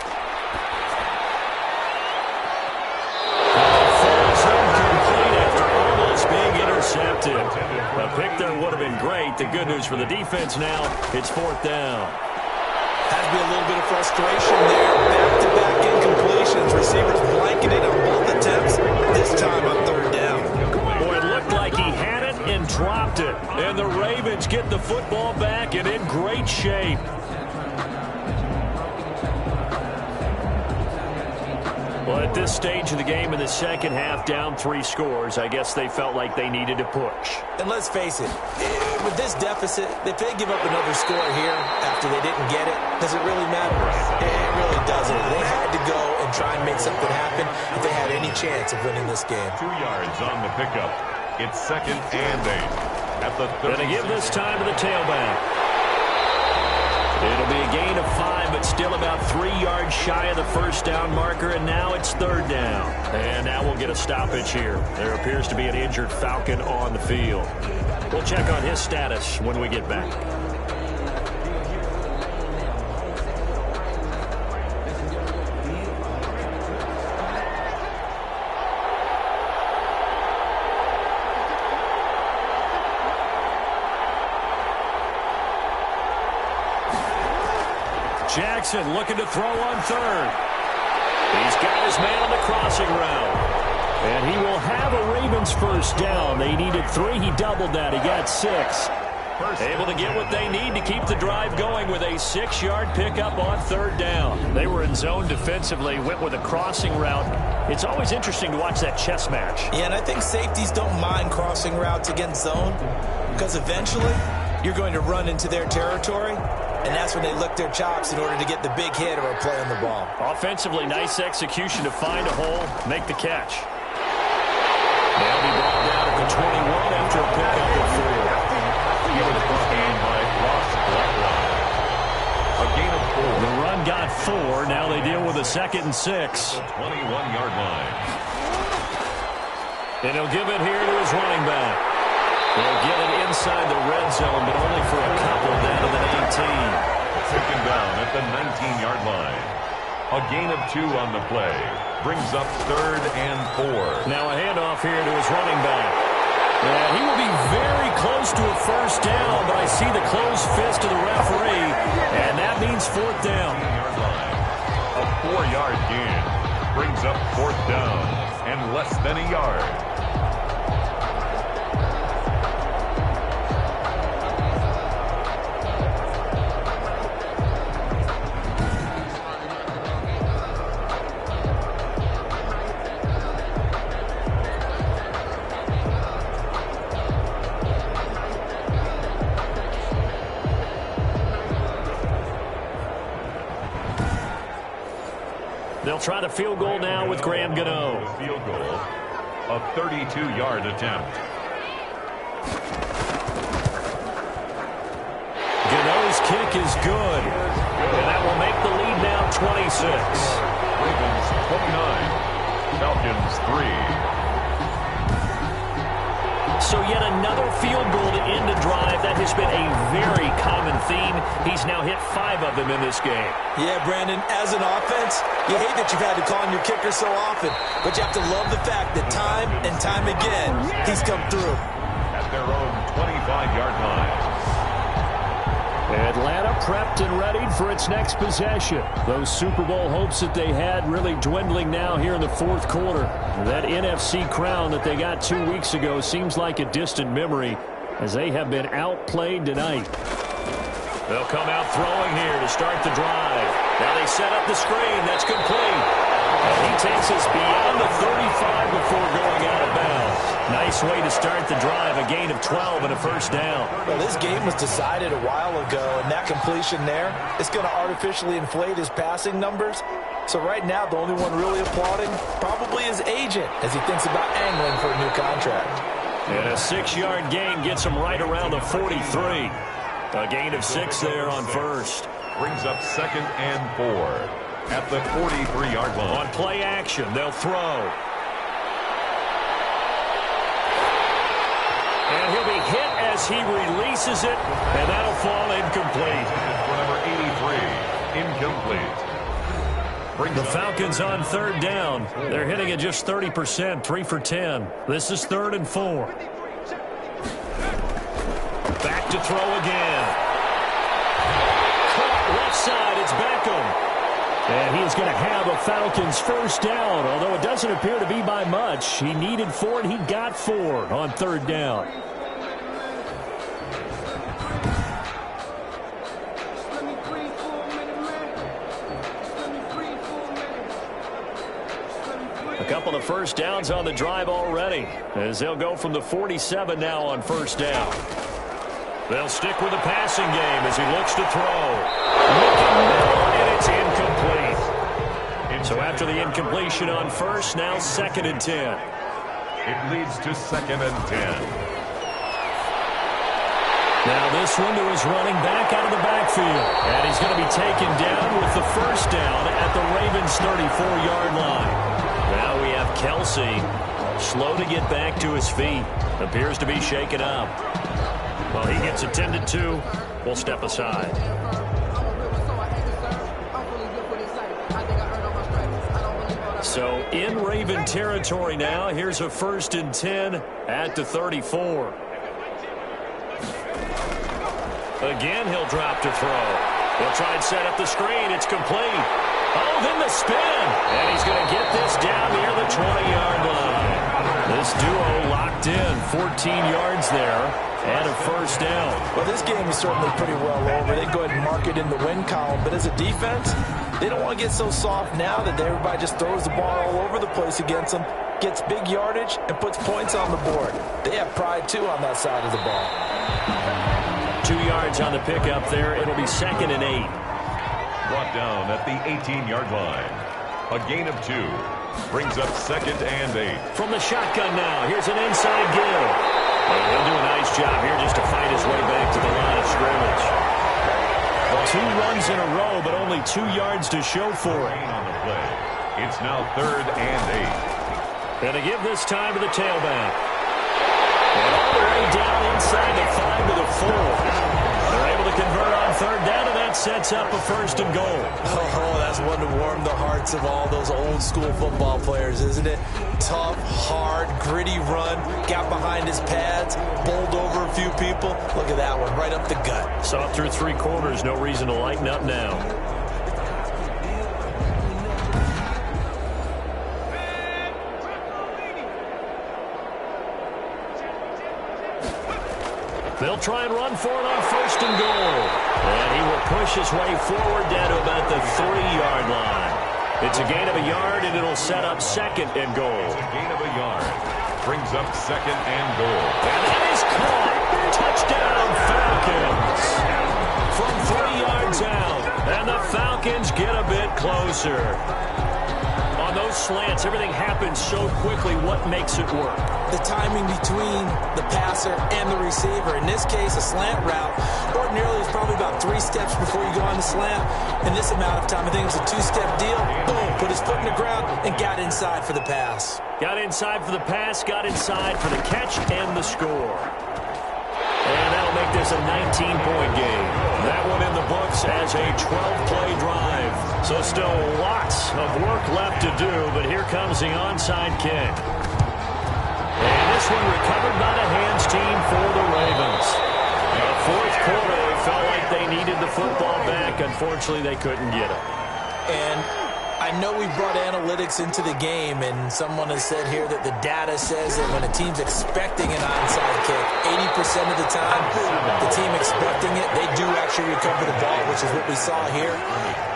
Intercepted. A pick there would have been great. The good news for the defense now, it's 4th down.
Has to be a little bit of frustration there. Back-to-back incompletions. Receivers blanketed on both attempts. This time on 3rd down.
Boy, it looked like he had it and dropped it. And the Ravens get the football back and in great shape. Well, at this stage of the game in the 2nd half, down 3 scores, I guess they felt like they needed to push.
And let's face it, with this deficit, if they give up another score here after they didn't get it, does it really matter? It really doesn't. They had to go and try and make something happen if they had any chance of winning this game.
2 yards on the pickup. It's 2nd and 8. At the 30.
Going to give this time to the tailback. It'll be a gain of 5, but still about 3 yards shy of the 1st down marker, and now it's 3rd down. And now we'll get a stoppage here. There appears to be an injured Falcon on the field. We'll check on his status when we get back. Jackson looking to throw on 3rd. He's got his man on the crossing route. And he will have a Ravens 1st down. They needed 3. He doubled that. He got 6. Able to get what they need to keep the drive going with a 6-yard pickup on 3rd down. They were in zone defensively, went with a crossing route. It's always interesting to watch that chess match.
Yeah, and I think safeties don't mind crossing routes against zone because eventually you're going to run into their territory. And that's when they lick their chops in order to get the big hit or a play on the ball.
Offensively, nice execution to find a hole, make the catch. They'll be brought down at the 21 after a pickup of 4.
He was brought in by Ross Blacklock. A gain of 4.
The run got 4. Now they deal with a 2nd and 6.
The 21-yard line.
And he'll give it here to his running back. They'll get it inside the red zone, but only for a couple down to the 19.
2nd down at the 19-yard line. A gain of 2 on the play. Brings up 3rd and 4.
Now a handoff here to his running back. And he will be very close to a 1st down, but I see the closed fist of the referee, and that means 4th down.
A 4-yard gain. Brings up 4th down and less than a yard.
They'll try the field goal now with Graham Gano.
Field goal, a 32-yard attempt.
Gano's kick is good. And that will make the lead now 26.
Ravens 29, Falcons 3.
So yet another field goal to end a drive. That has been a very common theme. He's now hit 5 of them in this game.
Yeah, Brandon, as an offense, you hate that you've had to call on your kicker so often, but you have to love the fact that time and time again, he's come through.
At their own 25-yard line.
Atlanta prepped and readied for its next possession. Those Super Bowl hopes that they had really dwindling now here in the fourth quarter. That NFC crown that they got 2 weeks ago seems like a distant memory as they have been outplayed tonight. They'll come out throwing here to start the drive. Now they set up the screen. That's complete. And he takes us beyond the 35 before going out of bounds. Nice way to start the drive, a gain of 12 and a first down.
Well, this game was decided a while ago, and that completion there is going to artificially inflate his passing numbers. So right now, the only one really applauding probably his agent as he thinks about angling for a new contract.
And a 6-yard gain gets him right around the 43. A gain of 6 there on first.
Brings up 2nd and 4 at the 43-yard line.
On play action, they'll throw. And he'll be hit as he releases it, and that'll fall incomplete.
For number 83, incomplete.
The Falcons on 3rd down. They're hitting at just 30%, 3 for 10. This is 3rd and 4. Back to throw again. Caught left side, it's Beckham. And he's going to have a Falcons first down, although it doesn't appear to be by much. He needed 4, and he got 4 on 3rd down. A couple of first downs on the drive already, as they'll go from the 47 now on first down. They'll stick with the passing game as he looks to throw. Looking middle, and it's incomplete. So after the incompletion on first, now 2nd and 10.
It leads to 2nd and 10.
Now this one to his running back out of the backfield. And he's going to be taken down with the first down at the Ravens' 34-yard line. Now we have Kelsey, slow to get back to his feet. Appears to be shaken up. Well, he gets attended to. We'll step aside. So in Raven territory now. Here's a 1st and 10 at the 34. Again, he'll drop to throw. He'll try and set up the screen. It's complete. Oh, then the spin. And he's going to get this down near the 20-yard line. This duo locked in. 14 yards there and a first down.
Well, this game is certainly pretty well over. They go ahead and mark it in the win column. But as a defense, they don't want to get so soft now that everybody just throws the ball all over the place against them, gets big yardage, and puts points on the board. They have pride, too, on that side of the ball.
2 yards on the pickup there. It'll be 2nd and 8.
Brought down at the 18-yard line. A gain of 2. Brings up 2nd and 8.
From the shotgun now. Here's an inside give. And he'll do a nice job here just to fight his way back to the line of scrimmage. 2 runs in a row, but only 2 yards to show for it.
On the play. It's now 3rd and 8.
And to give this time to the tailback. And all the way down inside the 5 to the 4. They're able to convert on 3rd down, and that sets up a 1st and goal.
Oh, that's one to warm the hearts of all those old school football players, isn't it? Tough, hard, gritty run, got behind his pads, bowled over a few people. Look at that one, right up the gut.
Saw through 3 quarters, no reason to lighten up now. They'll try and run for it on 1st and goal. And he will push his way forward down to about the 3-yard line. It's a gain of a yard, and it'll set up 2nd and goal.
It's a gain of a yard. Brings up 2nd and goal.
And that is caught. Touchdown, Falcons. From 3 yards out. And the Falcons get a bit closer. On those slants, everything happens so quickly. What makes it work?
The timing between the passer and the receiver. In this case, a slant route ordinarily is probably about 3 steps before you go on the slant. In this amount of time, I think it was a 2-step deal. Boom, put his foot in the ground and got inside for the pass.
Got inside for the pass, got inside for the catch and the score. And that'll make this a 19-point game. That one in the books as a 12-play drive. So still lots of work left to do, but here comes the onside kick. And this one recovered by the hands team for the Ravens. In the fourth quarter, they felt like they needed the football back. Unfortunately, they couldn't get it.
And I know we brought analytics into the game, and someone has said here that the data says that when a team's expecting an onside kick, 80% of the time, the team expecting it, they do actually recover the ball, which is what we saw here.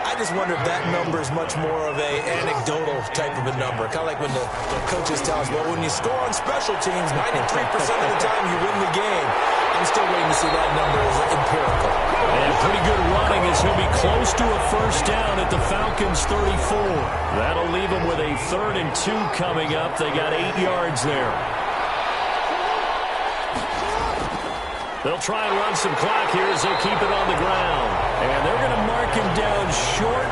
I just wonder if that number is much more of a anecdotal type of a number. Kind of like when the coaches tell us, well, when you score on special teams, 93% of the time you win the game. I'm still waiting to see that number as empirical.
And pretty good running as he'll be close to a first down at the Falcons' 34. That'll leave them with a 3rd and 2 coming up. They got 8 yards there. They'll try and run some clock here as they keep it on the ground. And they're going to mark him down short,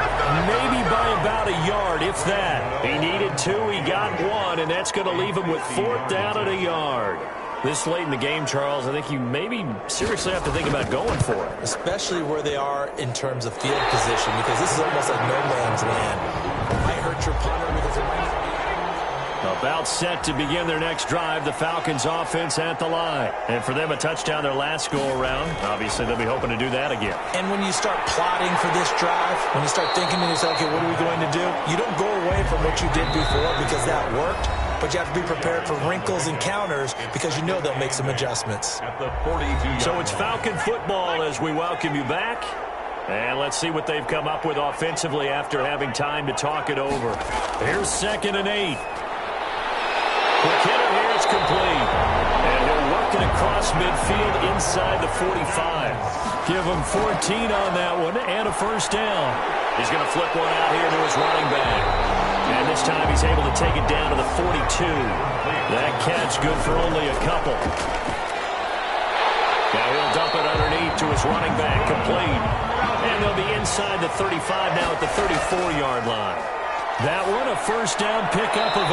maybe by about a yard, if that. He needed 2, he got 1, and that's going to leave him with 4th down at a yard. This late in the game, Charles, I think you maybe seriously have to think about going for it.
Especially where they are in terms of field position, because this is almost like no man's land. Might hurt your punter because it might not be.
About set to begin their next drive, the Falcons offense at the line. And for them, a touchdown their last go-around. Obviously, they'll be hoping to do that again.
And when you start plotting for this drive, when you start thinking to yourself, okay, what are we going to do? You don't go away from what you did before because that worked. But you have to be prepared for wrinkles and counters because you know they'll make some adjustments.
At the 42.
So it's Falcon football as we welcome you back. And let's see what they've come up with offensively after having time to talk it over. Here's 2nd and 8. Quick hitter here, it's complete. And he'll work it across midfield inside the 45. Give him 14 on that one and a first down. He's going to flip one out here to his running back. And this time he's able to take it down to the 42. That catch good for only a couple. Now he'll dump it underneath to his running back, complete. And they'll be inside the 35 now at the 34-yard line. That one a first down pickup of 8.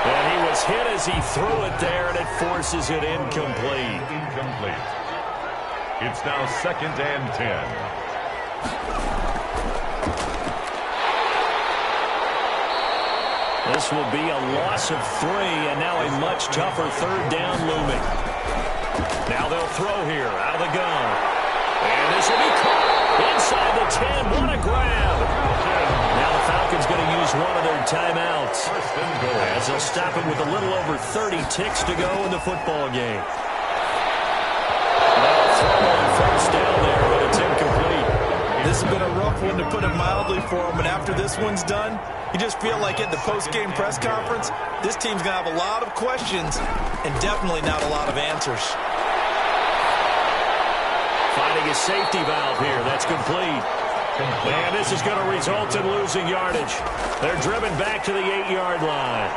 And he was hit as he threw it there, and it forces it incomplete.
Incomplete. It's now 2nd and 10.
This will be a loss of 3, and now a much tougher 3rd down looming. Now they'll throw here out of the gun. And this will be caught inside the 10. What a grab. Now the Falcons going to use one of their timeouts as they'll stop him with a little over 30 ticks to go in the football game. Now throw on first down there, but it's incomplete.
This has been a rough one, to put it mildly, for him. And after this one's done, you just feel like at the post-game press conference, this team's going to have a lot of questions and definitely not a lot of answers.
Finding a safety valve here. That's complete. And this is going to result in losing yardage. They're driven back to the 8-yard line.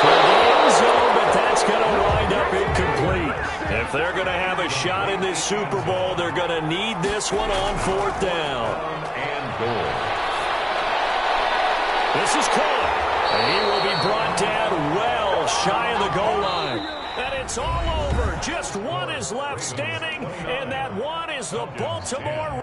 Toward the end zone, but that's going to wind up incomplete. If they're going to have a shot in this Super Bowl, they're going to need this one on 4th down.
And goal.
This is caught. And he will be brought down well shy of the goal line. And it's all over. Just one is left standing, and that one is the Baltimore